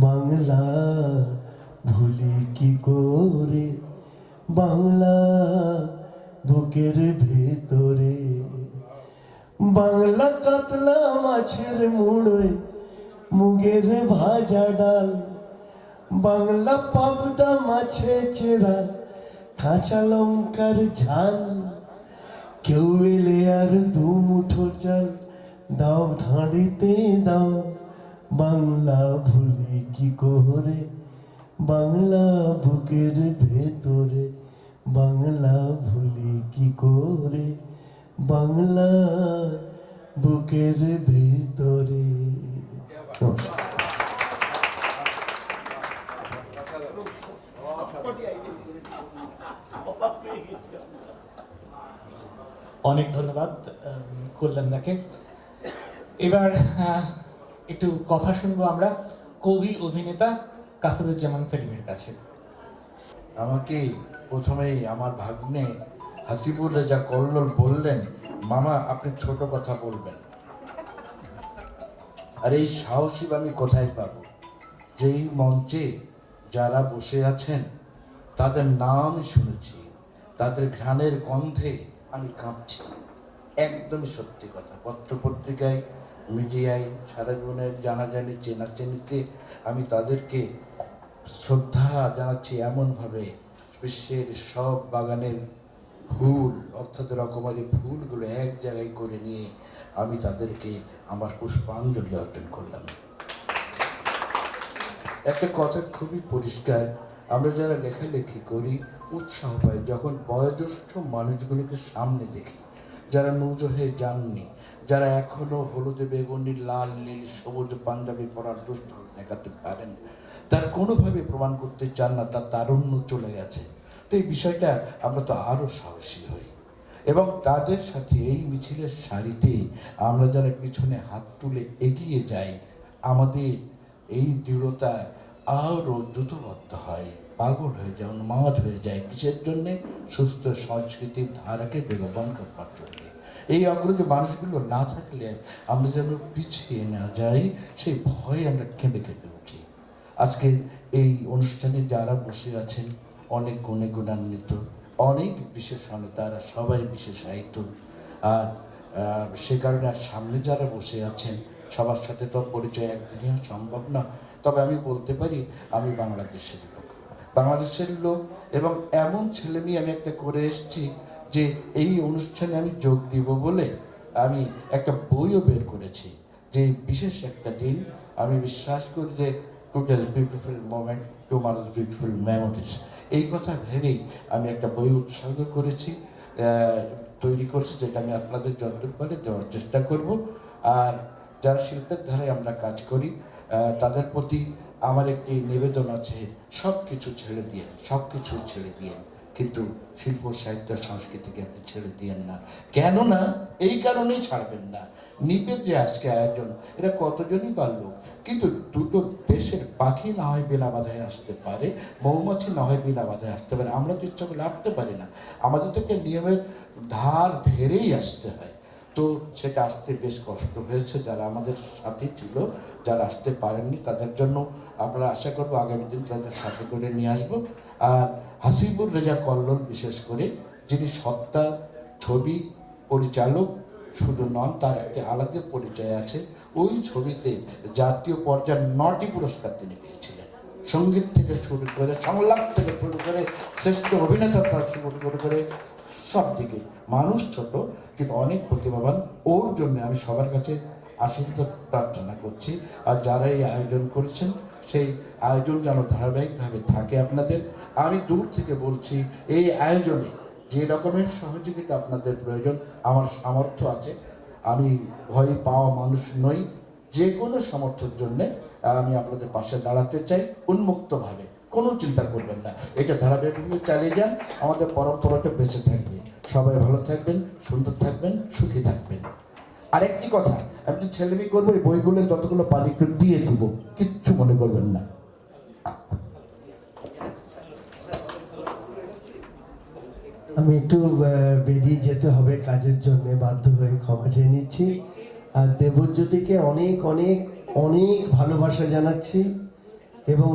বাংলা ভুলি কি করে বাংলা বুকের ভেতরে, বাংলা কাতলা মাছের মুড়োয় মুগের ভাজা ডাল, বাংলা পাবদা মাছে চেরা কাঁচা লঙ্কার ঝাল, কেউ এলে আর 2 মুঠো চাল দাও ধাঁড়িতে দাও, বাংলা ভুলি কি করে বাংলা বুকের ভেতরে, বাংলা ভুলি কি করে বাংলা বুকের ভেতরে। অনেক ধন্যবাদ কল্যাণদাকে। এবার একটু কথা শুনবো আমরা কবি অভিনেতা কাসাদুজ্জামান সেলিমের কাছে। আমাকে প্রথমেই আমার ভাগ্নে হাসিবুর রেজা কল্লোল বললেন, মামা আপনি ছোট কথা বলবেন। আর এই সাহসী আমি কোথায় পাবো? যেই মঞ্চে যারা বসে আছেন তাদের নাম শুনেছি, তাদের ঘ্রাণের গন্ধে আমি কাঁপছি। একদমই সত্যি কথা। পত্রপত্রিকায়, মিডিয়ায়, সারা জীবনের জানাজানি চেনাচেনিতে আমি তাদেরকে শ্রদ্ধা জানাচ্ছি এমনভাবে বিশ্বের সব বাগানের ফুল, অর্থাৎ রকমারি ফুলগুলো এক জায়গায় করে নিয়ে আমি তাদেরকে আমার পুষ্পাঞ্জলি অর্পণ করলাম। একটা কথা খুবই পরিষ্কার, আমরা যারা লেখালেখি করি উৎসাহ পাই যখন বয়োজ্যেষ্ঠ মানুষগুলোকে সামনে দেখি, যারা নুজো হয়ে যাননি, যারা এখনো হলুদে বেগুনি লাল নীল সবুজ পাঞ্জাবি পরার দুষ্ট দেখাতে পারেন, তার কোনোভাবে প্রমাণ করতে চান না তার তারুণ্য চলে গেছে। তো এই বিষয়টা আমরা তো আরও সাহসী হই এবং তাদের সাথে এই মিছিলের সারিতে আমরা যারা পিছনে হাত তুলে এগিয়ে যাই, আমাদের এই দৃঢ়তা আরও দ্রুতবদ্ধ হয়, পাগল হয়ে যায়, উন্মাদ হয়ে যায়। কিসের জন্যে? সুস্থ সংস্কৃতির ধারাকে বেগবান করবার জন্যে। এই অগ্রজ মানুষগুলো না থাকলে আমরা যেন পিছিয়ে না যাই, সেই ভয়ে আমরা কেঁপে কেঁপে উঠি। আজকে এই অনুষ্ঠানে যারা বসে আছেন অনেক গুণে গুণান্বিত, অনেক বিশেষণ, তারা সবাই বিশেষায়িত। আর সে কারণে আর সামনে যারা বসে আছেন সবার সাথে তো পরিচয় একদিনে সম্ভব না, তবে আমি বলতে পারি আমি বাংলাদেশের লোক, বাংলাদেশের লোক, এবং এমন ছেলে মেয়ে আমি একটা করে এসেছি যে এই অনুষ্ঠানে আমি যোগ দিব বলে আমি একটা বইও বের করেছি, যে বিশেষ একটা দিন। আমি বিশ্বাস করি যে today's beautiful moment, tomorrow's beautiful memories, এই কথা ভেবেই আমি একটা বই উৎসর্গ করেছি, তৈরি করছি, যেটা আমি আপনাদের যতদূর পারে দেওয়ার চেষ্টা করব। আর যারা শিল্পের ধারায় আমরা কাজ করি তাদের প্রতি আমার একটি নিবেদন আছে, সব কিছু ছেড়ে দিয়ে, সব কিছু ছেড়ে দিয়ে, কিন্তু শিল্প সাহিত্য সংস্কৃতিকে আপনি ছেড়ে দিয়েন না। কেননা এই কারণেই ছাড়বেন না, নিপের যে আজকে আয়োজন, এটা কতজনই পারল, কিন্তু দুটো দেশের পাখি না হয় বিনা বাধায় আসতে পারে, মৌমাছি না হয় বিনা বাধায় আসতে পারে, আমরা তো ইচ্ছা করলে আসতে পারি না, আমাদের থেকে নিয়মের ধার ধরেই আসতে হয়। তো সেটা আসতে বেশ কষ্ট হয়েছে, যারা আমাদের সাথে ছিল, যারা আসতে পারেননি তাদের জন্য আমরা আশা করবো আগামী দিন তাদের সাথে করে নিয়ে আসবো। আর হাসিবুর রেজা কল্লোল বিশেষ করে, যিনি সত্তা ছবি পরিচালক শুধু নন, তার একটি আলাদা পরিচয় আছে। ওই ছবিতে জাতীয় পর্যায়ে 9টি পুরস্কার তিনি পেয়েছিলেন, সঙ্গীত থেকে শুরু করে, সংলাপ থেকে শুরু করে, শ্রেষ্ঠ অভিনেতা থেকে শুরু করে সব দিকে। মানুষ ছোট কিন্তু অনেক প্রতিভাবান, ওর জন্য আমি সবার কাছে আশীর্বাদ প্রার্থনা করছি। আর যারা এই আয়োজন করেছেন সেই আয়োজন যেন ধারাবাহিকভাবে থাকে আপনাদের। আমি দূর থেকে বলছি, এই আয়োজনে যে রকমের সহযোগিতা আপনাদের প্রয়োজন আমার সামর্থ্য আছে, আমি ভয় পাওয়া মানুষ নই, যে কোনো সামর্থ্যের জন্যে আমি আপনাদের পাশে দাঁড়াতে চাই উন্মুক্তভাবে, কোনো চিন্তা করবেন না, এটা ধারাবাহিকভাবে চালিয়ে যান, আমাদের পরম্পরাটা বেঁচে থাকবে। সবাই ভালো থাকবেন, সুন্দর থাকবেন, সুখী থাকবেন। আরেকটি কথা, আমি তো ছেলেমেয়ে করবো, এই বইগুলো যতগুলো পারি একটু দিয়ে দিব, কিচ্ছু মনে করবেন না। আমি একটু বেরিয়ে যেতে হবে কাজের জন্য, বাধ্য হয়ে ক্ষমা চেয়ে নিচ্ছি। আর দেবজ্যোতিকে অনেক অনেক অনেক ভালোবাসা জানাচ্ছি এবং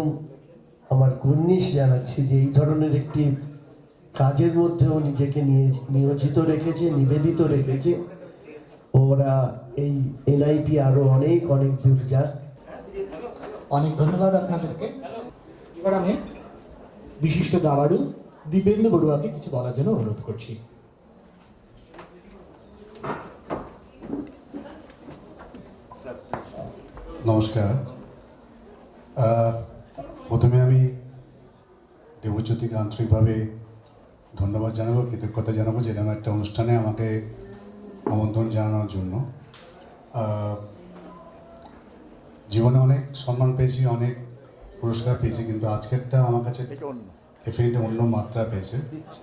আমার কুর্নিশ জানাচ্ছি যে এই ধরনের একটি কাজের মধ্যেও নিজেকে নিয়োজিত রেখেছে, নিবেদিত রেখেছে। ওরা এই এনআইপি আরো অনেক অনেক দূর যাক। অনেক ধন্যবাদ আপনাদেরকে। এবার আমি বিশিষ্ট দাবাড়ু দিব্যেন্দু বড়ুয়াকে কিছু বলার জন্য অনুরোধ করছি। নমস্কার। প্রথমে আমি দেবজ্যোতিকে আন্তরিকভাবে ধন্যবাদ জানাবো, কৃতজ্ঞতা জানাবো যে এরকম একটা অনুষ্ঠানে আমাকে আমন্ত্রণ জানানোর জন্য। জীবনে অনেক সম্মান পেয়েছি, অনেক পুরস্কার পেয়েছি, কিন্তু আজকেরটা আমার কাছে ডেফিনেটলি অন্য মাত্রা পেয়েছে।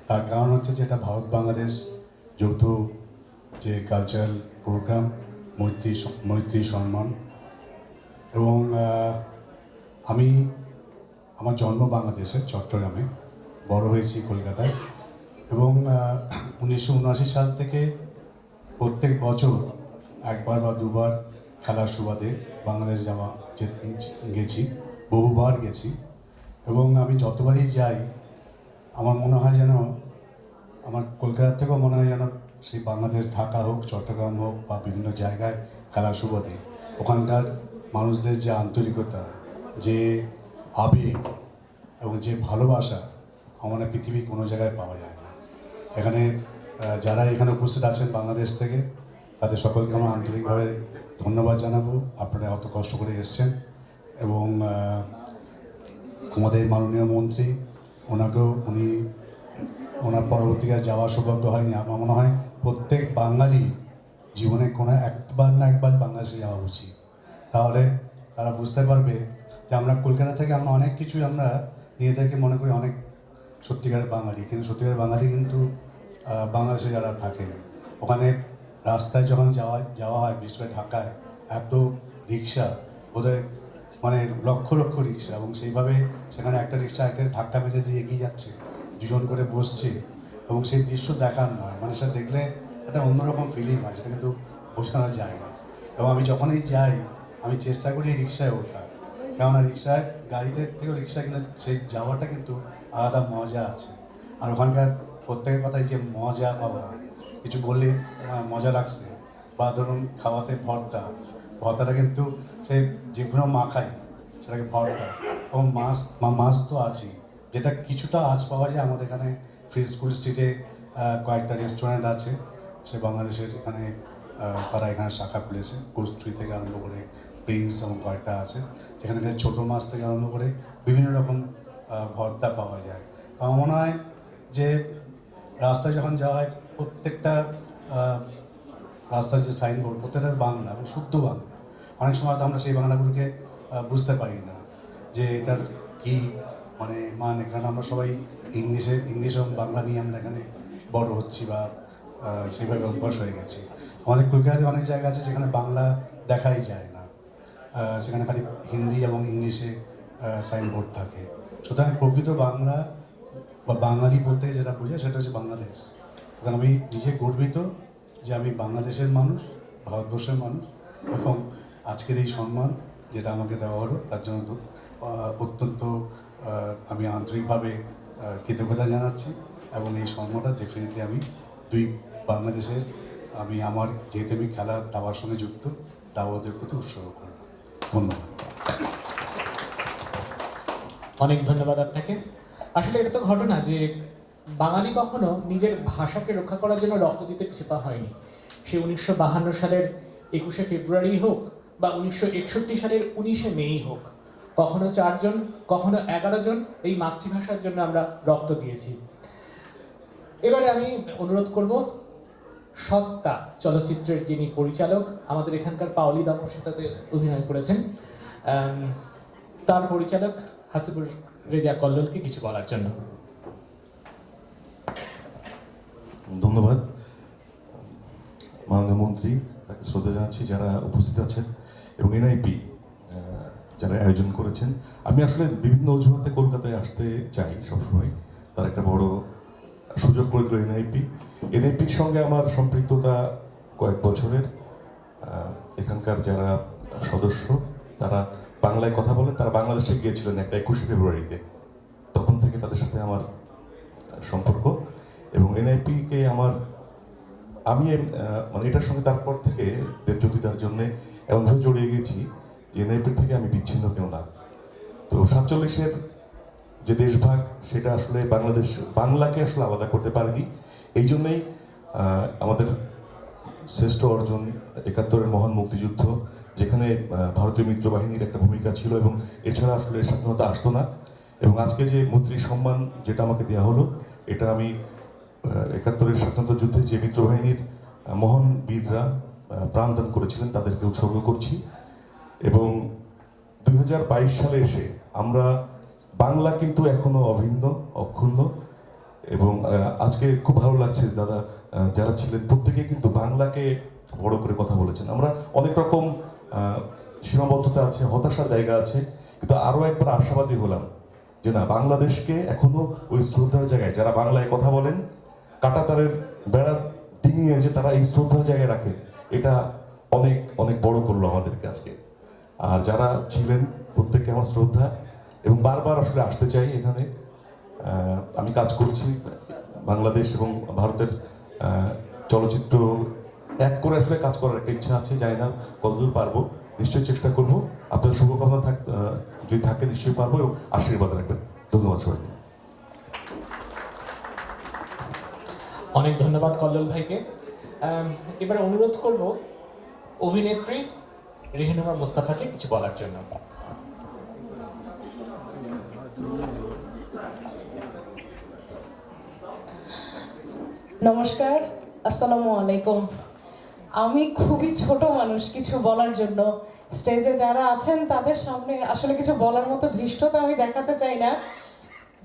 তার কারণ হচ্ছে যে এটা ভারত বাংলাদেশ যৌথ যে কালচারাল প্রোগ্রাম, মৈত্রী সম্মান। এবং আমি আমার জন্ম বাংলাদেশের চট্টগ্রামে, বড় হয়েছি কলকাতায়, এবং 1979 সাল থেকে প্রত্যেক বছর একবার বা দুবার খেলার সুবাদে বাংলাদেশ গেছি, বহুবার গেছি। এবং আমি যতবারই যাই আমার মনে হয় যেন, আমার কলকাতা থেকেও মনে হয় যেন সেই বাংলাদেশ, ঢাকা হোক, চট্টগ্রাম হোক বা বিভিন্ন জায়গায় খেলার সুবাদে ওখানকার মানুষদের যে আন্তরিকতা, যে আবেগ এবং যে ভালোবাসা আমাদের পৃথিবীর কোনো জায়গায় পাওয়া যায় না। এখানে যারা এখানে উপস্থিত আছেন বাংলাদেশ থেকে, তাদের সকলকে আমরা আন্তরিকভাবে ধন্যবাদ জানাবো। আপনারা অত কষ্ট করে এসছেন। এবং আমাদের মাননীয় মন্ত্রী, ওনার পরবর্তীকালে যাওয়ার সৌভাগ্য হয়নি। আমার মনে হয় প্রত্যেক বাঙালি জীবনে কোনো একবার না একবার বাংলাদেশে যাওয়া উচিত। তাহলে তারা বুঝতে পারবে যে আমরা কলকাতা থেকে আমরা অনেক কিছুই আমরা নিজেদেরকে মনে করি অনেক সত্যিকারের বাঙালি, কিন্তু সত্যিকারের বাঙালি কিন্তু বাংলাদেশে যারা থাকেন, ওখানে রাস্তায় যখন যাওয়া হয়, বিশেষ করে ঢাকায় এত রিক্সা, বোধহয় মানে লক্ষ লক্ষ রিক্সা, এবং সেইভাবে সেখানে একটা রিক্সা একটা ধাক্কা মেরে দিয়ে এগিয়ে যাচ্ছে, দুজন করে বসছে, এবং সেই দৃশ্য দেখার নয়, মানে সেটা দেখলে একটা অন্যরকম ফিলিং হয়, সেটা কিন্তু বোঝানো যায় না। এবং আমি যখনই যাই আমি চেষ্টা করি রিক্সায় ওঠার, কেননা রিক্সায়, গাড়িতে থেকেও রিক্সা কিন্তু সেই যাওয়াটা কিন্তু আলাদা মজা আছে। আর ওখানকার প্রত্যেকের কথাই যে মজা পাওয়া, কিছু বললে মজা লাগছে, বা ধরুন খাওয়াতে ভর্তা, ভর্তাটা কিন্তু সে যেগুলো মাখাই সেটাকে ভর্তা, এবং মাছ তো আছেই, যেটা কিছুটা আজ পাওয়া যায় আমাদের এখানে ফ্রি স্কুল স্ট্রিটে কয়েকটা রেস্টুরেন্ট আছে, সে বাংলাদেশের এখানে তারা এখানে শাখা খুলেছে, কস্তুরি থেকে আরম্ভ করে প্রিন্স এবং কয়েকটা আছে, যেখানে ছোটো মাছ থেকে আরম্ভ করে বিভিন্ন রকম ভর্তা পাওয়া যায়। তো আমার মনে হয় যে রাস্তায় যখন যাওয়া হয় প্রত্যেকটা রাস্তার যে সাইনবোর্ড প্রত্যেকটা বাংলা এবং শুদ্ধ বাংলা, অনেক সময় তো আমরা সেই বাংলাগুলোকে বুঝতে পারি না যে এটার কী মানে কারণ আমরা সবাই ইংলিশ এবং বাংলা নিয়ে আমরা এখানে বড় হচ্ছি বা সেইভাবে অভ্যাস হয়ে গেছি। অনেক কলকাতায় অনেক জায়গা আছে যেখানে বাংলা দেখাই যায় না, সেখানে খালি হিন্দি এবং ইংলিশে সাইনবোর্ড থাকে। সুতরাং প্রকৃত বাংলা বা বাঙালি বলতে যেটা বোঝায় সেটা হচ্ছে বাংলাদেশ। সুতরাং আমি নিজে গর্বিত যে আমি বাংলাদেশের মানুষ, ভারতবর্ষের মানুষ, এবং আজকের এই সম্মান যেটা আমাকে দেওয়া হলো তার জন্য অত্যন্ত আমি আন্তরিকভাবে কৃতজ্ঞতা জানাচ্ছি, এবং এই সম্মানটা ডেফিনেটলি আমি দুই বাংলাদেশের আমার যেহেতু আমি খেলা দাবার সঙ্গে যুক্ত, দাবাদের প্রতি উৎসর্গ করব। ধন্যবাদ। অনেক ধন্যবাদ আপনাকে। আসলে এটা তো ঘটনা যে বাঙালি কখনো নিজের ভাষাকে রক্ষা করার জন্য রক্ত দিতে পিছপা হয়নি। সে 1952 সালের 21শে ফেব্রুয়ারি হোক বা 1961 সালের 19শে মেই হোক, কখনো 4 জন, কখনো 11 জন এই মাতৃভাষার জন্য আমরা রক্ত দিয়েছি। এবারে আমি অনুরোধ করব সত্তা চলচ্চিত্রের যিনি পরিচালক, আমাদের এখানকার পাওলি দামোর সাথে অভিনয় করেছেন, তার পরিচালক হাসিবুর রেজা কল্লোলকে কিছু বলার জন্য। ধন্যবাদ মাননীয় মন্ত্রী, তাকে শ্রদ্ধা জানাচ্ছি, যারা উপস্থিত আছেন এবং এনআইপি যারা আয়োজন করেছেন। আমি আসলে বিভিন্ন অজুহাতে কলকাতায় আসতে চাই সবসময়, তার একটা বড় সুযোগ করে দিল এনআইপির সঙ্গে আমার সম্পৃক্ততা কয়েক বছরের। এখানকার যারা সদস্য তারা বাংলায় কথা বলেন, তারা বাংলাদেশে গিয়েছিলেন একটা 21শে ফেব্রুয়ারিতে, তখন থেকে তাদের সাথে আমার সম্পর্ক। এবং এনআইপিকে আমি এটার সঙ্গে তারপর থেকে দেবজ্যোতিদার জন্যে এমনভাবে জড়িয়ে গেছি যে এনআইপির থেকে আমি বিচ্ছিন্ন কেউ না। তো 47-এর যে দেশভাগ সেটা আসলে বাংলাকে আসলে আলাদা করতে পারেনি। এই জন্যই আমাদের শ্রেষ্ঠ অর্জন 71-এর মহান মুক্তিযুদ্ধ, যেখানে ভারতীয় মিত্র বাহিনীর একটা ভূমিকা ছিল, এবং এছাড়া আসলে স্বাধীনতা আসতো না। এবং আজকে যে মৈত্রী সম্মান যেটা আমাকে দেওয়া হলো, এটা আমি 71-এর স্বাধীনতা যুদ্ধে যে মিত্র বাহিনীর মহান বীররা প্রাণদান করেছিলেন তাদেরকে উৎসর্গ করছি। এবং 2022 সালে এসে আমরা বাংলা কিন্তু এখনো অভিন্ন, অক্ষুণ্ণ। এবং আজকে খুব ভালো লাগছে দাদা যারা ছিলেন প্রত্যেকে কিন্তু বাংলাকে বড় করে কথা বলেছেন। আমরা অনেক রকম সীমাবদ্ধতা আছে, হতাশার জায়গা আছে, কিন্তু আরো একবার আশাবাদী হলাম যে না, বাংলাদেশকে এখনো ওই শ্রদ্ধার জায়গায় যারা বাংলায় কথা বলেন, কাঁটাতারের বেড়া ডিঙিয়ে যে তারা এই শ্রদ্ধার জায়গায় রাখে, এটা অনেক অনেক বড় করলো আমাদেরকে আজকে। আর যারা ছিলেন প্রত্যেককে আমার শ্রদ্ধা, এবং বারবার আসলে আসতে চাই এখানে। আমি কাজ করছি বাংলাদেশ এবং ভারতের চলচ্চিত্র এক করে আসলে কাজ করার একটা ইচ্ছা আছে, জানি না কতদূর পারবো, নিশ্চয়ই চেষ্টা করবো। আপনাদের শুভকামনা যদি থাকে নিশ্চয়ই পারবো, এবং আশীর্বাদ রাখবেন। ধন্যবাদ সবাইকে। অনেক ধন্যবাদ কল্লোল ভাইকে। এবারে অনুরোধ করব অভিনেত্রী রেহেনুমা মোস্তফাকে কিছু বলার জন্য। নমস্কার, আসসালামু আলাইকুম। আমি খুবই ছোট মানুষ কিছু বলার জন্য, স্টেজে যারা আছেন তাদের সামনে আসলে কিছু বলার মতো ধৃষ্টতা আমি দেখাতে চাই না।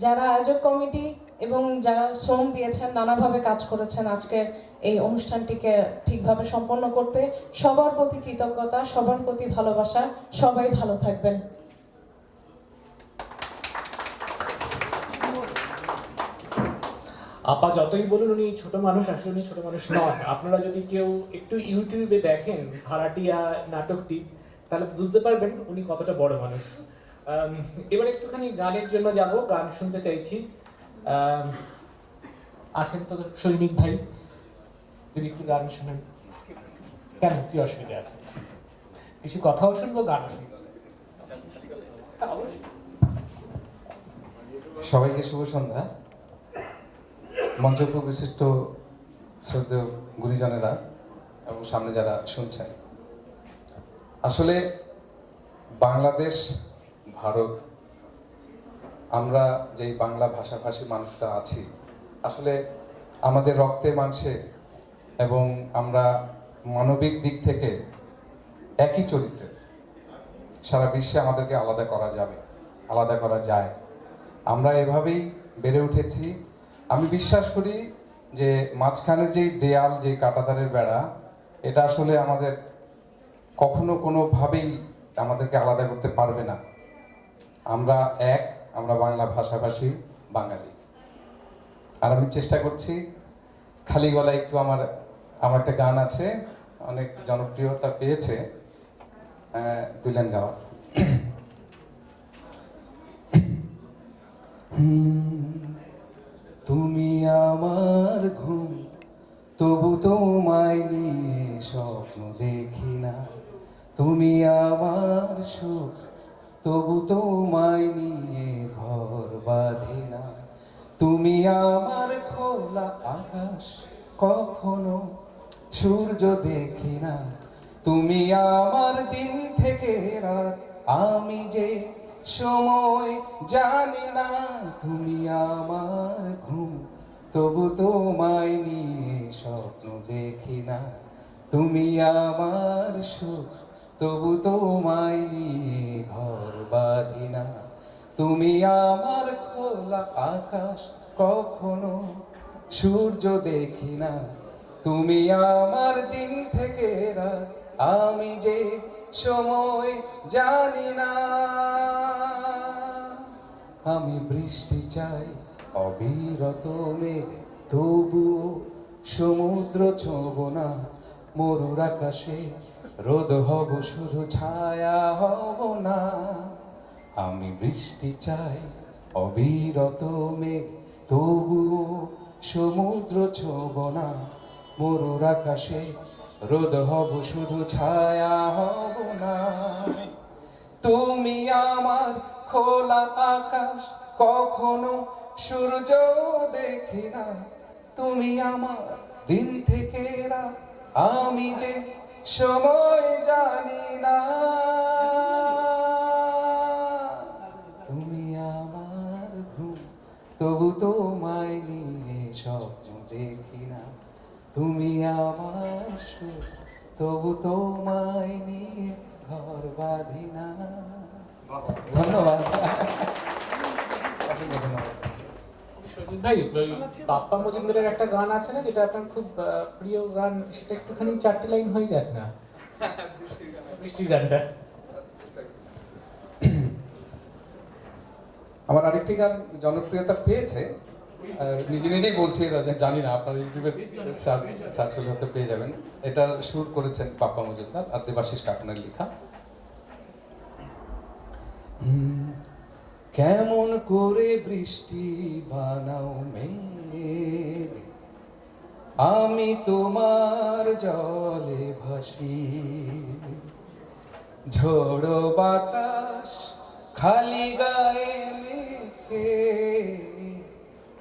যারা আয়োজক কমিটি এবং যারা শ্রম দিয়েছেন, নানাভাবে কাজ করেছেন আজকের এই অনুষ্ঠানটিকে ঠিকভাবে সম্পন্ন করতে, সবার প্রতি কৃতজ্ঞতা, সবার প্রতি ভালোবাসা। সবাই ভালো থাকবেন। আপা যতই বলুন উনি ছোট মানুষ, আসলে উনি ছোট মানুষ নন। আপনারা যদি কেউ একটু ইউটিউবে দেখেন ভাড়াটিয়া নাটকটি, তাহলে বুঝতে পারবেন উনি কতটা বড় মানুষ। এবার একটুখানি গানের জন্য যাব, গান শুনতে চাইছি। আছেন তো সৈনিক ভাই, যদি একটু গান শোনেন। কেন, কি অসুবিধা আছে? কিছু কথাও শুনবো, গানও শুনবো। সবাইকে শুভ সন্ধ্যা। মঞ্চ বিশিষ্ট শ্রদ্ধেয় গুরুজনেরা এবং সামনে যারা শুনছেন, আসলে বাংলাদেশ, ভারত, আমরা যেই বাংলা ভাষাভাষী মানুষরা আছি, আসলে আমাদের রক্তে মাংসে এবং আমরা মানবিক দিক থেকে একই চরিত্রের। সারা বিশ্বে আমাদেরকে আলাদা করা যাবে, আলাদা করা যায়। আমরা এভাবেই বেড়ে উঠেছি। আমি বিশ্বাস করি যে মাঝখানের যেই দেয়াল, যে কাঁটাতারের বেড়া, এটা আসলে আমাদের কখনো কোনোভাবেই আমাদেরকে আলাদা করতে পারবে না। আমরা এক, আমরা বাংলা ভাষাভাষী বাঙালি। আর আমি চেষ্টা করছি খালি গলায় একটু আমার একটা গান আছে, অনেক জনপ্রিয়তা পেয়েছে, দুই লাইন গাওয়ার। তুমি আমার ঘুম, তবু তোমায় নিয়ে স্বপ্ন দেখি না। তুমি আমার সুখ, তবু তোমায় নিয়ে ঘর বাঁধি না। তুমি আমার খোলা আকাশ, কখনো সূর্য দেখি না। তুমি আমার দিন থেকে রাত, আমি যে সময় জানি না। তুমি আমার ঘুম, তবু তোমায় নিয়ে স্বপ্ন দেখি না। তুমি আমার সুখ, তবু তোমায় নিয়ে ঘর বাঁধি না। তুমি আমার খোলা আকাশ, কখনো সূর্য দেখি না। তুমি আমার দিন থেকে রাত, আমি যে সময় জানি না। আমি বৃষ্টি চাই অবিরত মেঘে, তবুও সমুদ্র ছোঁব না। মরুর আকাশে রোদ হব, শুধু ছায়া হব না। আমি বৃষ্টি চাই অবিরত মেঘ, তবুও সমুদ্র ছোঁব না। মরুর আকাশে রোদ হব, শুধু ছায়া হব না। তুমি আমার খোলা আকাশ, কখনো সূর্য দেখি না। তুমি আমার দিন থেকে রাত, আমি যে সময় জানি না। তুমি আমার ঘুম, তবু তোমায় নিয়ে স্বপ্ন দেখি না। তুমি আমার সুখ, তবু তোমায় নিয়ে ঘর বাঁধি না। ধন্যবাদ। সজিত ভাই, ওই বাপ্পা মজুমদারের একটা গান আছে না, যেটা আপনার খুব প্রিয় গান, সেটা একটুখানি 4টে লাইন হয়ে যাক না? বৃষ্টির গানটা। আমার আরেকটি গান জনপ্রিয়তা পেয়েছে, নিজে নিজেই বলছি, জানি না, আপনার ইউটিউবে সার্চ করলে হয়তো পেয়ে যাবেন। এটার সুর করেছেন বাপ্পা মজুমদার আর দেবাশিস কাকনের লেখা। কেমন করে বৃষ্টি বানাও মেঘ, আমি তোমার জলে ভাসি। ঝোড়ো বাতাস খালি গায়ে মেখে,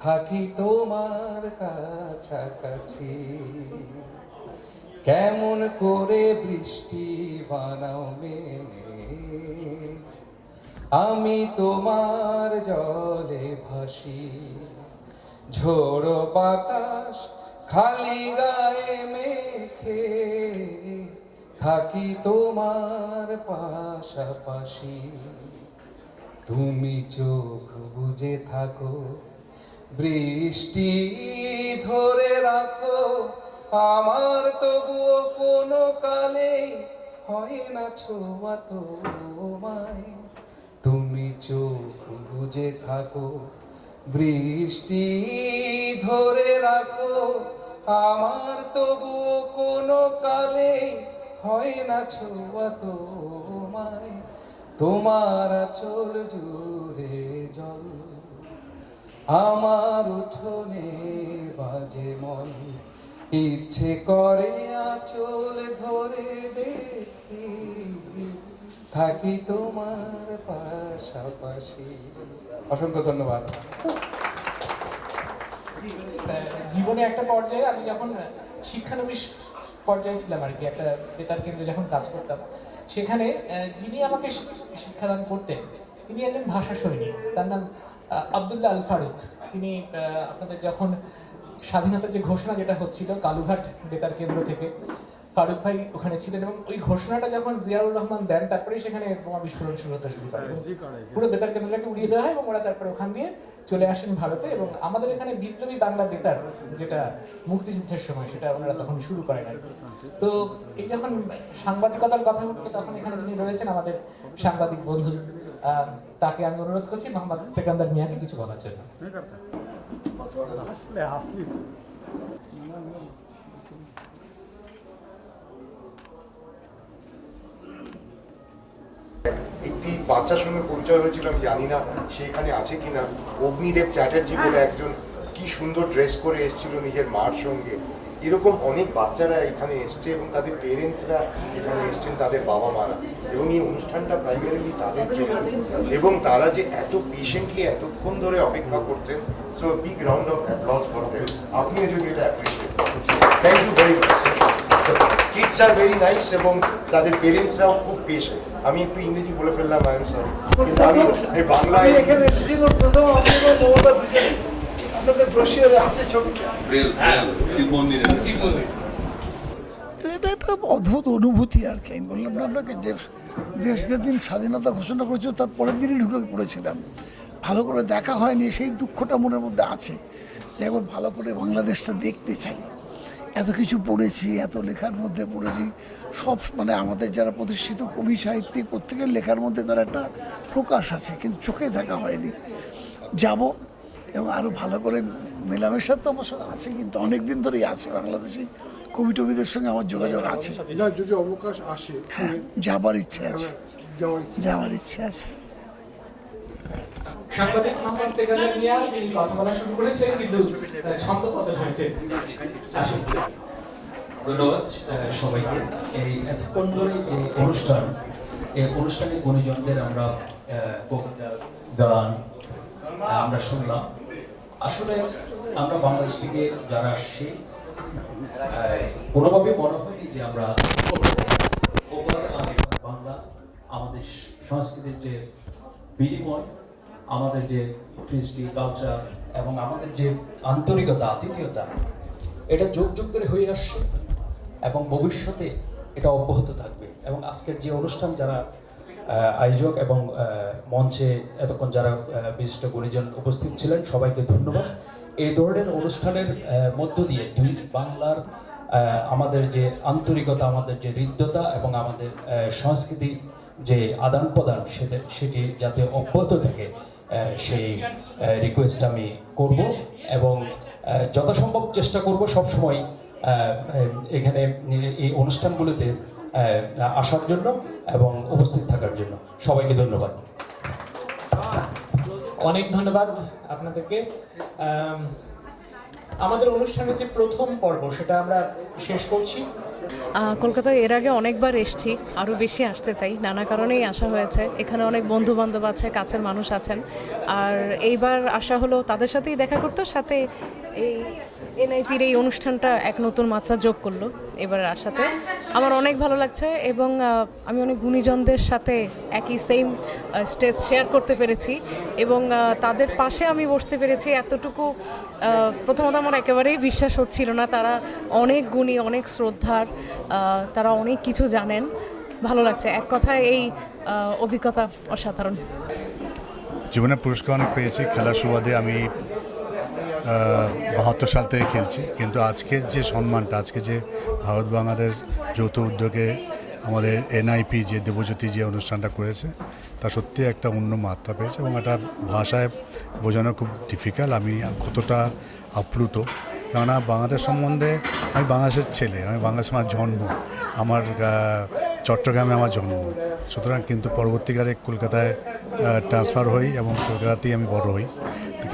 থাকি তোমার কাছাকাছি। কেমন করে বৃষ্টি বানাও মেঘ, আমি তোমার জলে ভাসি। ঝোড়ো বাতাস খালি গায়ে মেখে, থাকি তোমার পাশাপাশি। তুমি চোখ বুজে থাকো, বৃষ্টি ধরে রাখো, আমার তবুও কোনো কালে হয় না ছোঁয়া তোমায়। তুমি চোখ বুজে থাকো, বৃষ্টি ধরে রাখো, আমার তবুও কোনো কালে হয় না ছোঁয়া তোমায়। তোমার আঁচল জুড়ে জল, আমার উঠোনে বাজে মল। ইচ্ছে করে আঁচল ধরে দেখি, থাকি তোমার পাশাপাশি। অসংখ্য ধন্যবাদ। জীবনে একটা পর্যায়ে আমি যখন শিক্ষানবিশ পর্যায়ে ছিলাম আর কি, একটা বেতার কেন্দ্রে যখন কাজ করতাম, সেখানে যিনি আমাকে শিক্ষাদান করতেন তিনি একজন ভাষা সৈনিক, তার নাম আব্দুল্লাহ আল ফারুক। তিনি আপনাদের যখন স্বাধীনতার যে ঘোষণা যেটা হচ্ছিল কালুঘাট বেতার কেন্দ্র থেকে, ফারুক ভাই ওখানে ছিলেন এবং ওই ঘোষণাটা যখন জিয়াউর রহমান দেন তারপরেই সেখানে বোমা বিস্ফোরণ শুরু হতে শুরু করে, পুরো বেতার কেন্দ্রটাকে উড়িয়ে দেওয়া হয় এবং ওরা তারপরে ওখান দিয়ে চলে আসেন ভারতে। এবং আমাদের এখানে বিপ্লবী বাংলা বেতার যেটা মুক্তিযুদ্ধের সময়, সেটা ওনারা তখন শুরু করেন আর কি। তো এই যখন সাংবাদিকতার কথা উঠলো তখন এখানে যিনি রয়েছেন আমাদের সাংবাদিক বন্ধু, তাকে আমি অনুরোধ করছি মোহাম্মদ সেকান্দার মিয়াকে কিছু বলার জন্য। একটি বাচ্চার সঙ্গে পরিচয় হয়েছিল, আমি জানি না সে এখানে আছে কিনা। অগ্নিদেব চ্যাটার্জি বলে একজন, কি সুন্দর ড্রেস করে এসেছিল নিজের মার সঙ্গে। এরকম অনেক বাচ্চারা এখানে এসছে এবং তাদের পেরেন্টসরা এখানে এসছেন, তাদের বাবা মারা, এবং এই অনুষ্ঠানটা প্রাইমারিলি তাদের জন্য, এবং তারা যে এত পেশেন্টলি এতক্ষণ ধরে অপেক্ষা করছেন। So big round of applause for them. আপনিও যদি এটা অ্যাপ্রিসিয়েট করেন, thank you very much. Kids আর ভেরি নাইস এবং তাদের পেরেন্টসরাও খুব পেশেন্ট। আমি একটু ইংরেজি বলে ফেললাম, আই এম সরি, কিন্তু আমি এই বাংলায় এখানে এসেছিল প্রথম আপনাদের মমতা দুজনে, আপনাদের ব্রোশিয়ারে আছে ছবিটা। এটা একটা অদ্ভুত অনুভূতি আর কি। আমি বললাম না আপনাকে যে দেশ যেদিন স্বাধীনতা ঘোষণা করেছিল তার পরের দিনই ঢুকে পড়েছিলাম, ভালো করে দেখা হয়নি, সেই দুঃখটা মনের মধ্যে আছে যে একবার ভালো করে বাংলাদেশটা দেখতে চাই। এত কিছু পড়েছি, এত লেখার মধ্যে পড়েছি, সব মানে আমাদের যারা প্রতিষ্ঠিত কবি সাহিত্যিক প্রত্যেকের লেখার মধ্যে তার একটা প্রকাশ আছে, কিন্তু চোখে দেখা হয়নি। যাব এবং আরও ভালো করে মেলামেশা তো আমার সঙ্গে আছে, কিন্তু অনেক দিন ধরেই আছে বাংলাদেশি কবি টবিদের সঙ্গে আমার যোগাযোগ আছে। যদি অবকাশ আসে, হ্যাঁ, যাবার ইচ্ছে আছে, যাওয়ার ইচ্ছে আছে। সাংবাদিক মোহাম্মদ সেকান্দার মিয়া যিনি কথা বলা শুরু করেছেন কিন্তু ছন্দপতন হয়েছে। ধন্যবাদ সবাইকে। এই এতক্ষণ ধরে যে অনুষ্ঠান, এই অনুষ্ঠানে গুণীজনদের আমরা কবিতা, গান আমরা শুনলাম। আসলে আমরা বাংলাদেশ থেকে যারা আসছি কোনোভাবে মনে হয়নি যে আমরা বাংলা, আমাদের সংস্কৃতির যে বিনিময়, আমাদের যে কৃষ্টি কালচার এবং আমাদের যে আন্তরিকতা, আতিথেয়তা, এটা যুগ যুগ ধরে হয়ে আসছে এবং ভবিষ্যতে এটা অব্যাহত থাকবে। এবং আজকের যে অনুষ্ঠান, যারা আয়োজক এবং মঞ্চে এতক্ষণ যারা বিশিষ্ট গুণীজন উপস্থিত ছিলেন, সবাইকে ধন্যবাদ। এই ধরনের অনুষ্ঠানের মধ্য দিয়ে দুই বাংলার আমাদের যে আন্তরিকতা, আমাদের যে হৃদ্যতা এবং আমাদের সংস্কৃতি যে আদান প্রদান, সেটি যাতে অব্যাহত থাকে সেই রিকোয়েস্ট আমি করব এবং যথাসম্ভব চেষ্টা করব সবসময় এখানে এই অনুষ্ঠানগুলোতে আসার জন্য এবং উপস্থিত থাকার জন্য। সবাইকে ধন্যবাদ। অনেক ধন্যবাদ আপনাদেরকে। আমাদের অনুষ্ঠানের যে প্রথম পর্ব সেটা আমরা শেষ করছি। কলকাতায় এর আগে অনেকবার এসেছি, আরও বেশি আসতে চাই, নানা কারণেই আসা হয়েছে। এখানে অনেক বন্ধু বান্ধব আছে, কাছের মানুষ আছেন, আর এইবার আসা হলো তাদের সাথেই দেখা করতে, সাথে এই এনআইপির এই অনুষ্ঠানটা এক নতুন মাত্রা যোগ করলো এবার আসাতে। আমার অনেক ভালো লাগছে এবং আমি অনেক গুণীজনদের সাথে একই সেম স্টেজ শেয়ার করতে পেরেছি এবং তাদের পাশে আমি বসতে পেরেছি। এতটুকু প্রথমত আমার একেবারেই বিশ্বাস হচ্ছিল না। তারা অনেক গুণী, অনেক শ্রদ্ধার, তারা অনেক কিছু জানেন। ভালো লাগছে, এক কথায় এই অভিজ্ঞতা অসাধারণ। জীবনে পুরস্কার অনেক পেয়েছি। খেলার সুবাদে আমি 72 সাল থেকে খেলছি, কিন্তু আজকের যে সম্মানটা, আজকে যে ভারত বাংলাদেশ যৌথ উদ্যোগে আমাদের এনআইপি যে দেবজ্যোতি যে অনুষ্ঠানটা করেছে, তা সত্যি একটা অন্য মাত্রা পেয়েছে এবং এটা ভাষায় বোঝানো খুব ডিফিকাল্ট। আমি কতটা আপ্লুত, কেননা বাংলাদেশ সম্বন্ধে, আমি বাংলাদেশের ছেলে, আমি বাংলাদেশে আমার জন্ম, আমার চট্টগ্রামে আমার জন্ম, সুতরাং কিন্তু পরবর্তীকালে কলকাতায় ট্রান্সফার হই এবং কলকাতাতেই আমি বড় হই।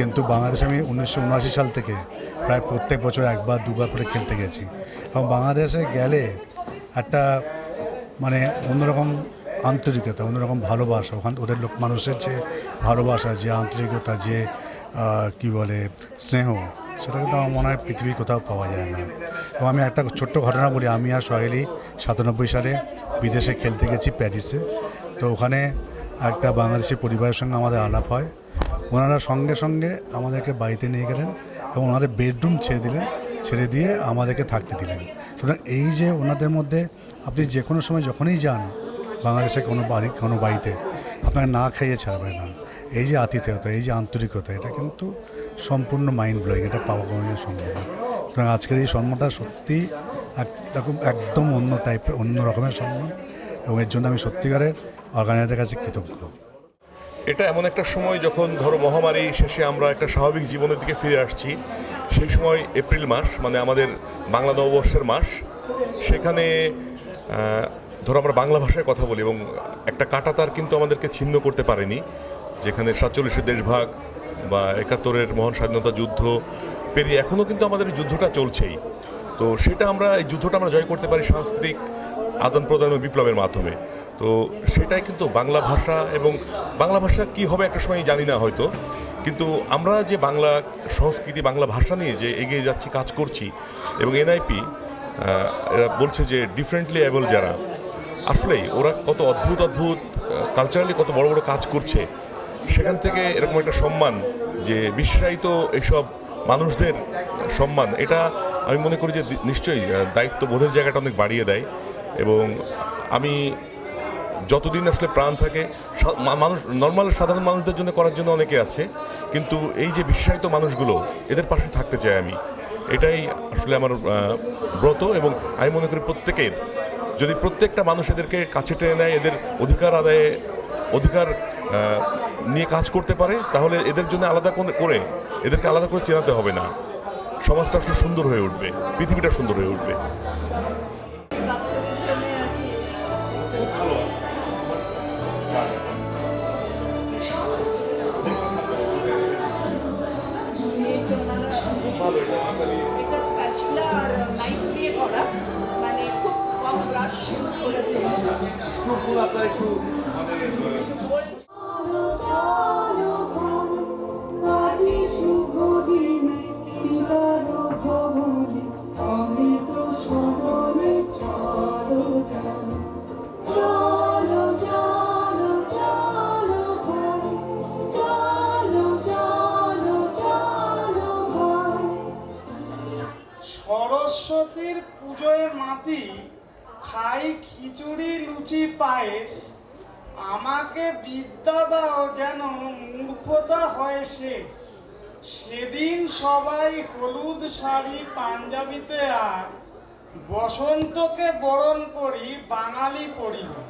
কিন্তু বাংলাদেশে আমি 1979 সাল থেকে প্রায় প্রত্যেক বছর একবার দুবার করে খেলতে গেছি। এবং বাংলাদেশে গেলে একটা মানে অন্যরকম আন্তরিকতা, অন্যরকম ভালোবাসা, ওখান ওদের লোক মানুষের যে ভালোবাসা, যে আন্তরিকতা, যে কি বলে স্নেহ, সেটা কিন্তু আমার মনে হয় পৃথিবীর কোথাও পাওয়া যায় না। এবং আমি একটা ছোট্ট ঘটনা বলি, আমি আর সোহেলি 97 সালে বিদেশে খেলতে গেছি প্যারিসে। তো ওখানে একটা বাংলাদেশি পরিবারের সঙ্গে আমাদের আলাপ হয়। ওনারা সঙ্গে সঙ্গে আমাদেরকে বাড়িতে নিয়ে গেলেন এবং ওনাদের বেডরুম ছেড়ে দিয়ে আমাদেরকে থাকতে দিলেন। সুতরাং এই যে ওনাদের মধ্যে আপনি যে কোনো সময় যখনই যান বাংলাদেশে কোনো বাড়িতে, আপনাকে না খাইয়ে ছাড়বে না। এই যে আতিথেয়তা, এই যে আন্তরিকতা, এটা কিন্তু সম্পূর্ণ মাইন্ড ব্লোয়িং, এটা পাওয়া কোনো সম্ভব না। সুতরাং আজকের এই সম্মানটা সত্যি একদম অন্য রকমের সম্মান, এবং এর জন্য আমি সত্যিকারের অর্গানাইজারদের কাছে কৃতজ্ঞ। এটা এমন একটা সময় যখন ধরো মহামারী শেষে আমরা একটা স্বাভাবিক জীবনের দিকে ফিরে আসছি। সেই সময় এপ্রিল মাস, মানে আমাদের বাংলা নববর্ষের মাস। সেখানে ধরো আমরা বাংলা ভাষায় কথা বলি এবং একটা কাঁটাতার কিন্তু আমাদেরকে ছিন্ন করতে পারেনি। যেখানে 47-এর দেশভাগ বা 71-এর মহান স্বাধীনতা যুদ্ধ পেরিয়ে এখনও কিন্তু আমাদের এই যুদ্ধটা চলছেই। তো সেটা এই যুদ্ধটা আমরা জয় করতে পারি সাংস্কৃতিক আদান প্রদান ও বিপ্লবের মাধ্যমে। তো সেটাই কিন্তু বাংলা ভাষা, এবং বাংলা ভাষা কী হবে একটা সময় জানি না হয়তো, কিন্তু আমরা যে বাংলা সংস্কৃতি, বাংলা ভাষা নিয়ে যে এগিয়ে যাচ্ছি, কাজ করছি, এবং এনআইপি এরা বলছে যে ডিফারেন্টলি অ্যাবল যারা, আসলেই ওরা কত অদ্ভুত কালচারালি কত বড় বড় কাজ করছে। সেখান থেকে এরকম একটা সম্মান, যে বিশ্বায়িত এইসব মানুষদের সম্মান, এটা আমি মনে করি যে নিশ্চয়ই দায়িত্ববোধের জায়গাটা অনেক বাড়িয়ে দেয়। এবং আমি যতদিন আসলে প্রাণ থাকে, মানুষ নর্মাল সাধারণ মানুষদের জন্য করার জন্য অনেকে আছে, কিন্তু এই যে বিশ্বায়িত মানুষগুলো, এদের পাশে থাকতে চাই আমি। এটাই আসলে আমার ব্রত। এবং আমি মনে করি যদি প্রত্যেকটা মানুষ এদেরকে কাছে টেনে নেয়, এদের অধিকার নিয়ে কাজ করতে পারে, তাহলে এদের জন্য এদেরকে আলাদা করে চেনাতে হবে না। সমাজটা আসলে সুন্দর হয়ে উঠবে, পৃথিবীটা সুন্দর হয়ে উঠবে। এটা স্প্যাচুলা আর নাইফ দিয়ে করা, মানে খুব কম ব্রাশ ইউজ করেছে। সরস্বতীর পুজোয় মাতি খাই খিচুড়ি লুচি পায়েস, আমাকে বিদ্যা দাও যেন মূর্খতা হয় শেষ। সেদিন সবাই হলুদ শাড়ি পাঞ্জাবিতে, আর বসন্তকে বরণ করি বাঙালি পরিবার।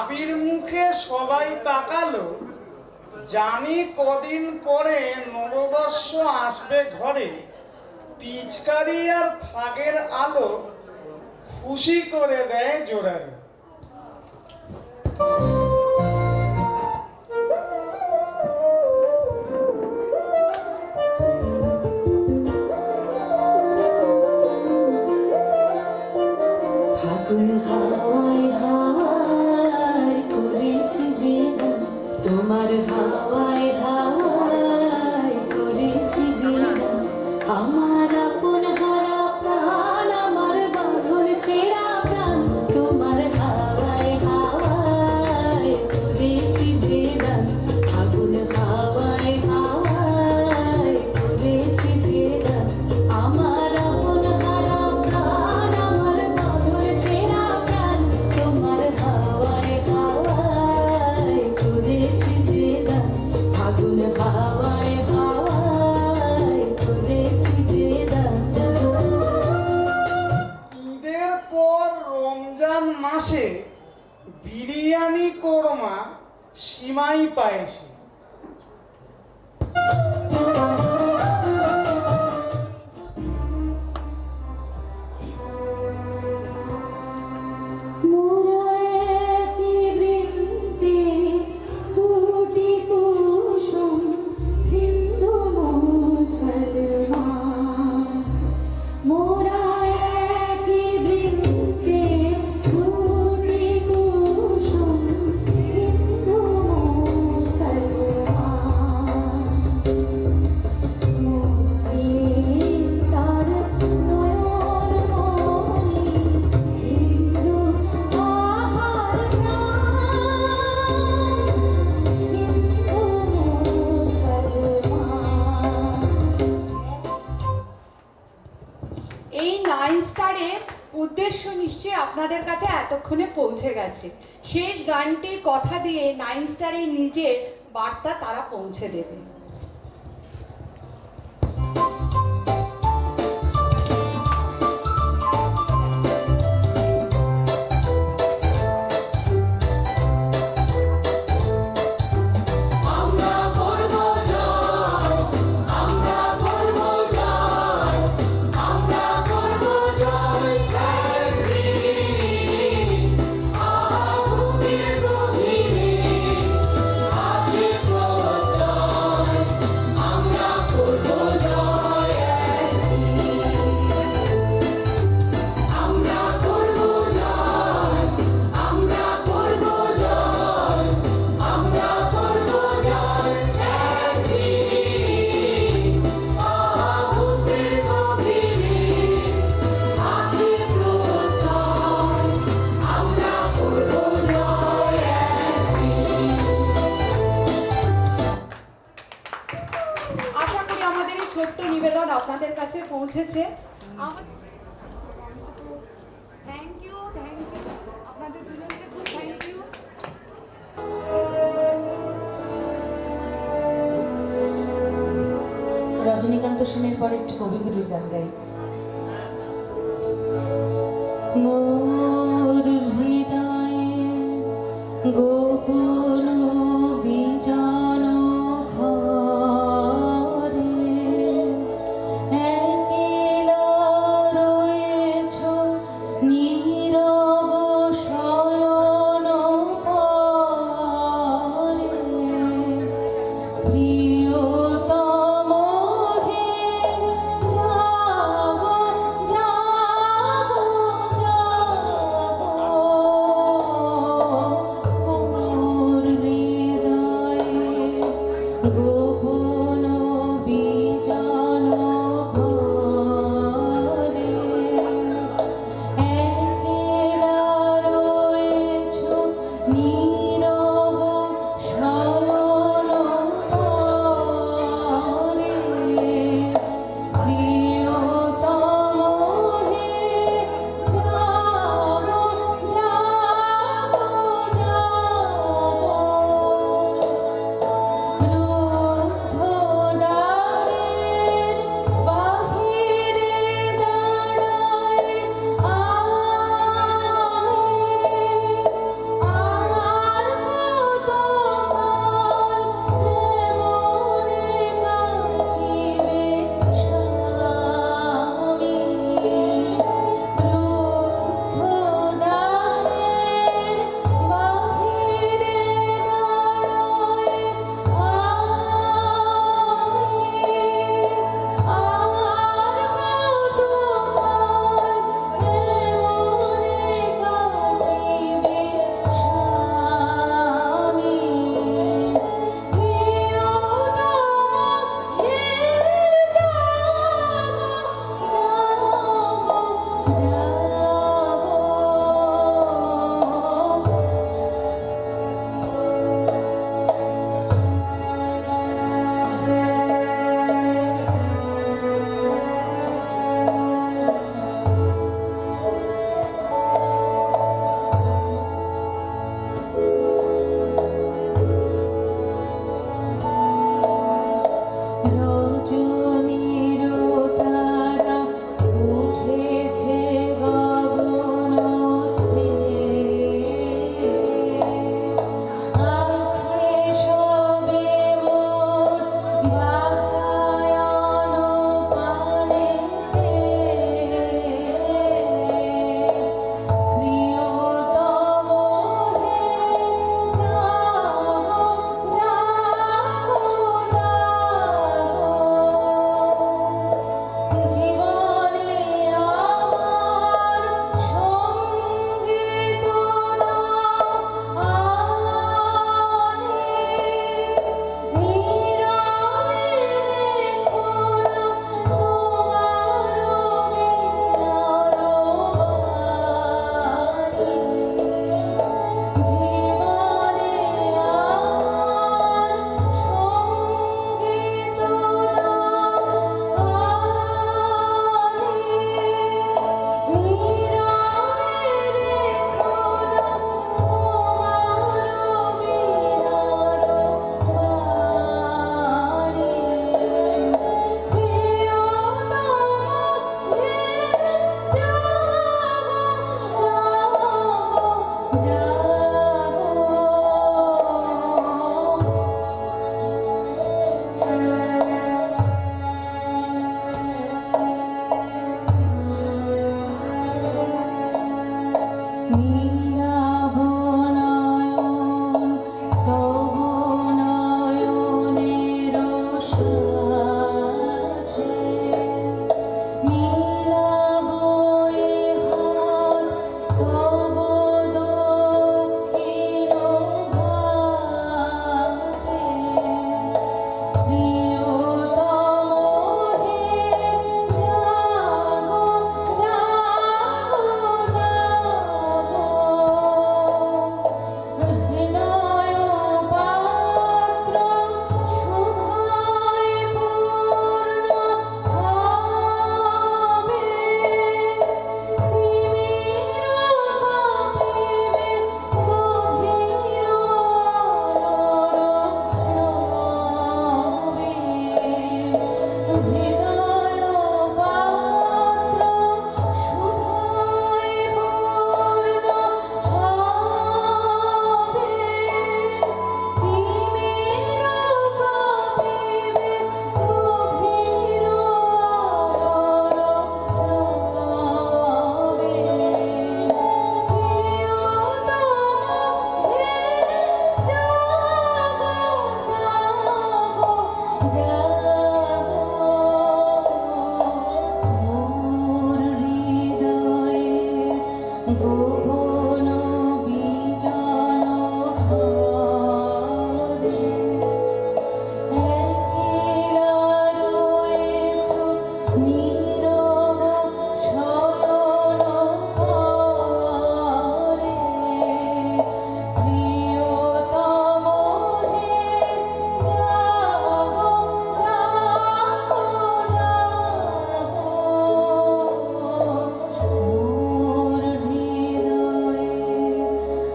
আবির মুখে সবাই তাকালো, জানি কদিন পরে নববর্ষ আসবে ঘরে। পিচকারি আর ফাগের আলো খুশি করে দেয় জোড়ারে। তোমার হাওয়ায় হাওয়ায় করেছি জীবন, আমার আপন হারা প্রাণ, আমার বাঁধল ছেঁড়া প্রাণ, তোমার বিরিয়ানি কোরমা সিমাই পায়েছি। এই 9 স্টারের উদ্দেশ্য নিশ্চয়ই আপনাদের কাছে এতক্ষণে পৌঁছে গেছে। শেষ গানটির কথা দিয়ে 9 স্টারের নিজের বার্তা তারা পৌঁছে দেবে। ছোট্ট নিবেদন আপনাদের কাছে পৌঁছেছে। থ্যাংক ইউ আপনাদের দুজনকে খুব থ্যাংক ইউ। রজনীকান্ত সেনের পরে একটু কবিগুরুর গান গাই। মোর হৃদয়ে গোপন বিজন ঘরে একলা রয়েছ নীরব শয়ন পরে প্রিয়তম হে জাগো জাগো জাগো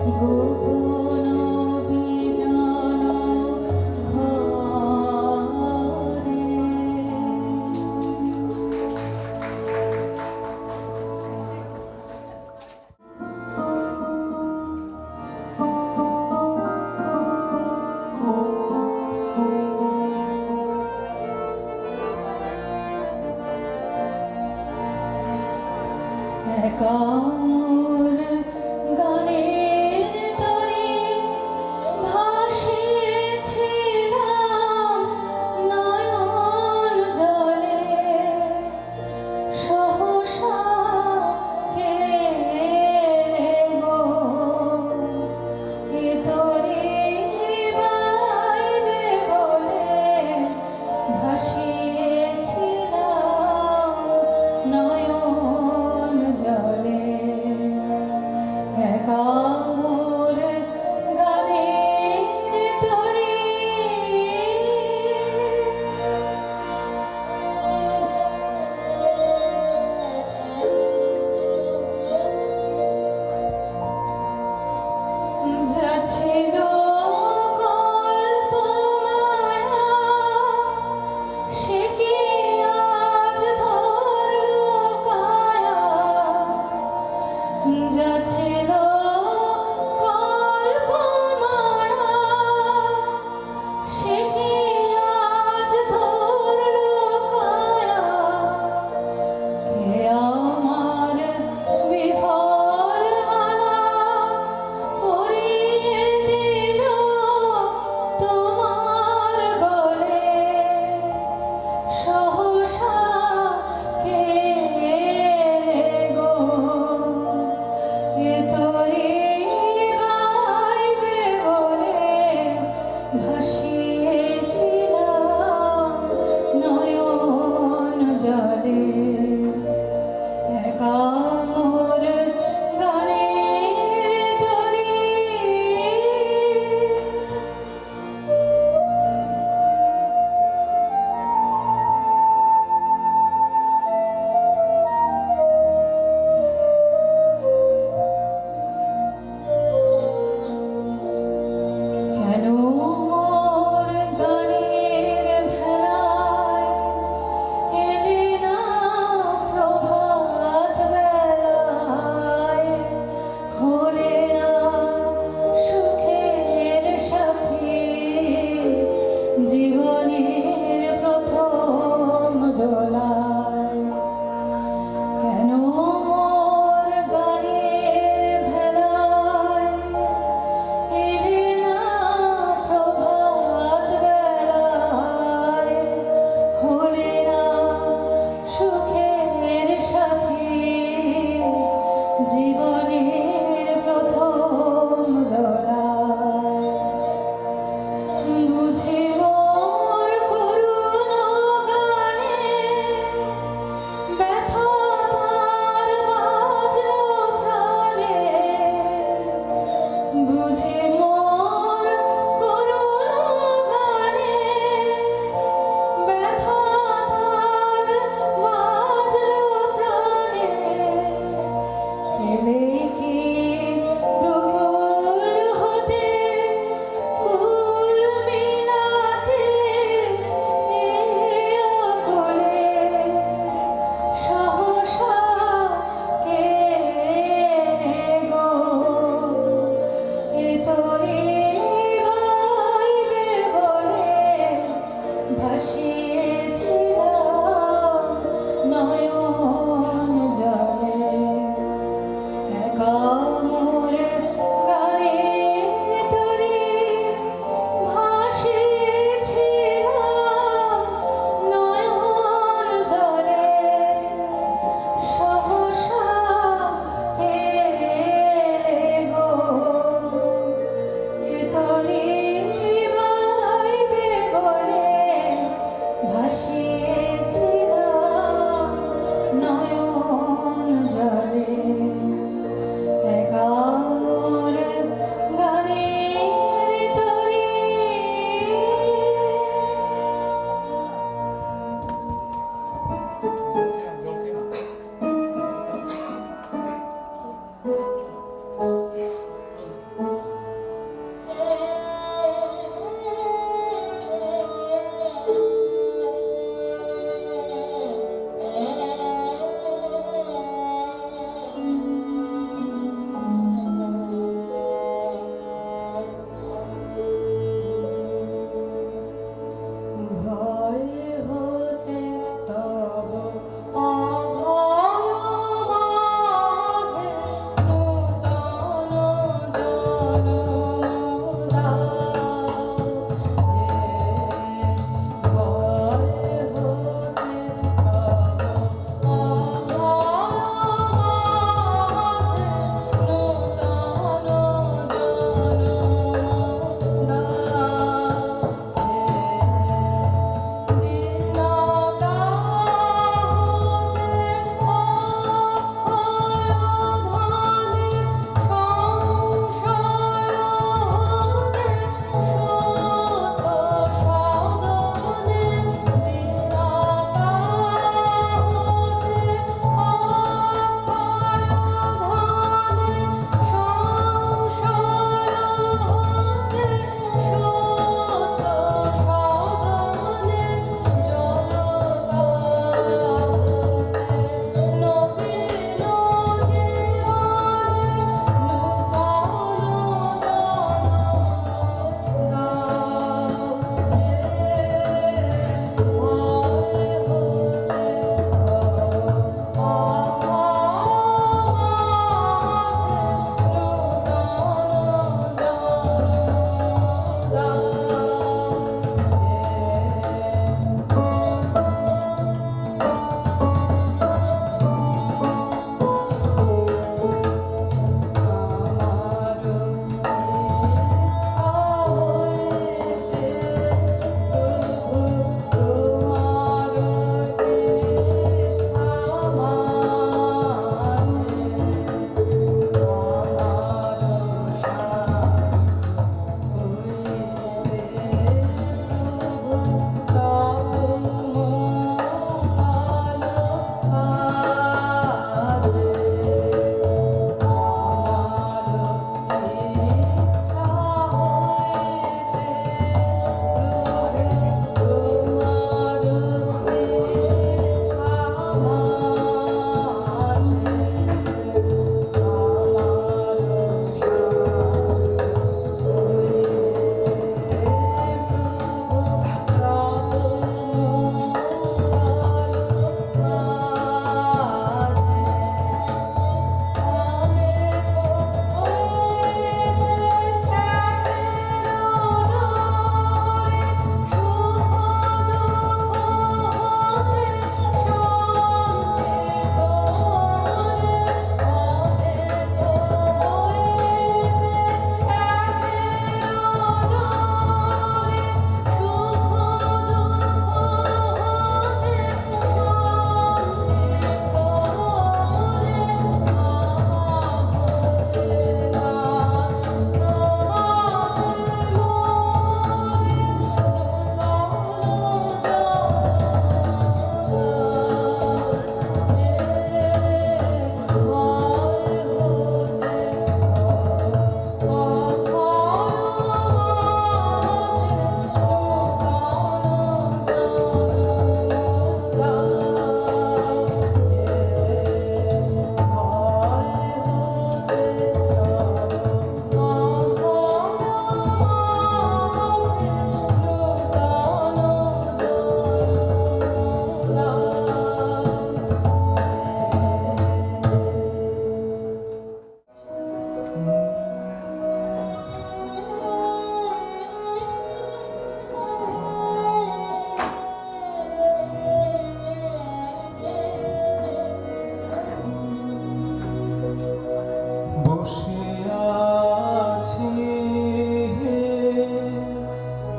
গোপন বিজন ঘরে একা মোর গানের তরে ভাসিয়েছিলাম নয়ন জলে সহসা কে গো এ তরে বাইবে বলে ভাসিয়েছিলাম নয়ন জলে একা মোর গানের তরে যা ছিল কল্পমায়া সে কি আজ ধরলো কায়া যা ছিল কল্পমায়া সে কি আজ ধরলো কায়া কে আমার বিফল মালা পরিয়ে দিল তোমার গলে সহসা কে গো এ তরি বাইবে বলে ভাসিয়েছিলাম নয়ন জলে একা মোর গানের তরি কেন মোর গানের ভেলায় এলে না প্রভাত বেলায় হলে না সুখের সাথী জীবনের প্রথম দোলায় কেন মোর গানের ভেলায় এলে না প্রভাত বেলায় হলে না সুখের সাথী জীবনের প্রথম দোলায় বুঝি মোর করুণ গানে ব্যথা তার বাজলো প্রাণে বুঝি মোর করুণ গানে ব্যথা তার বাজলো প্রাণে এলে কি দুকুল হতে কুল মিলাতে এ অকলে সহসা কে গো এ তো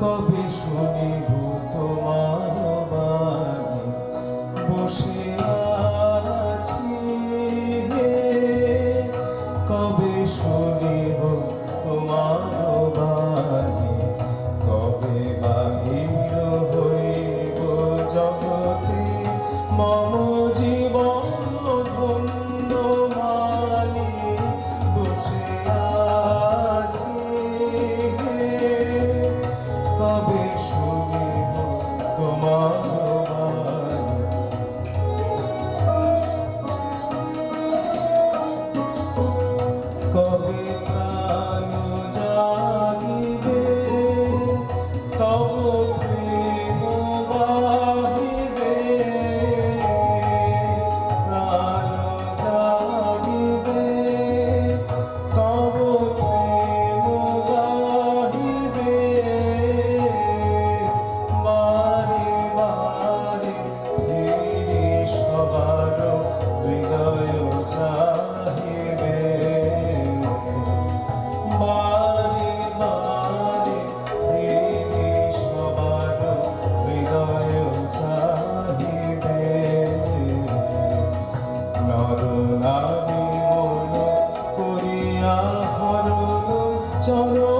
কবে শুনিব তোমার বাণী বসে আছি কবে শুনিব তোমার বাণী কবে বাহির হইব জগতে মম জীবন ধন্য মানি বসে আছি কবে শুনিব তোমার বাণী কবে প্রাণ জাগিবে তব প্রেম গাহিবে প্রাণ জাগিবে তব প্রেম গাহিবে বারে বারে ফিরে সবার হৃদয় চাহিবে বারে বারে ফিরে সবার হৃদয় চাহিবে নর নারী মন করিয়া হরণ চরণ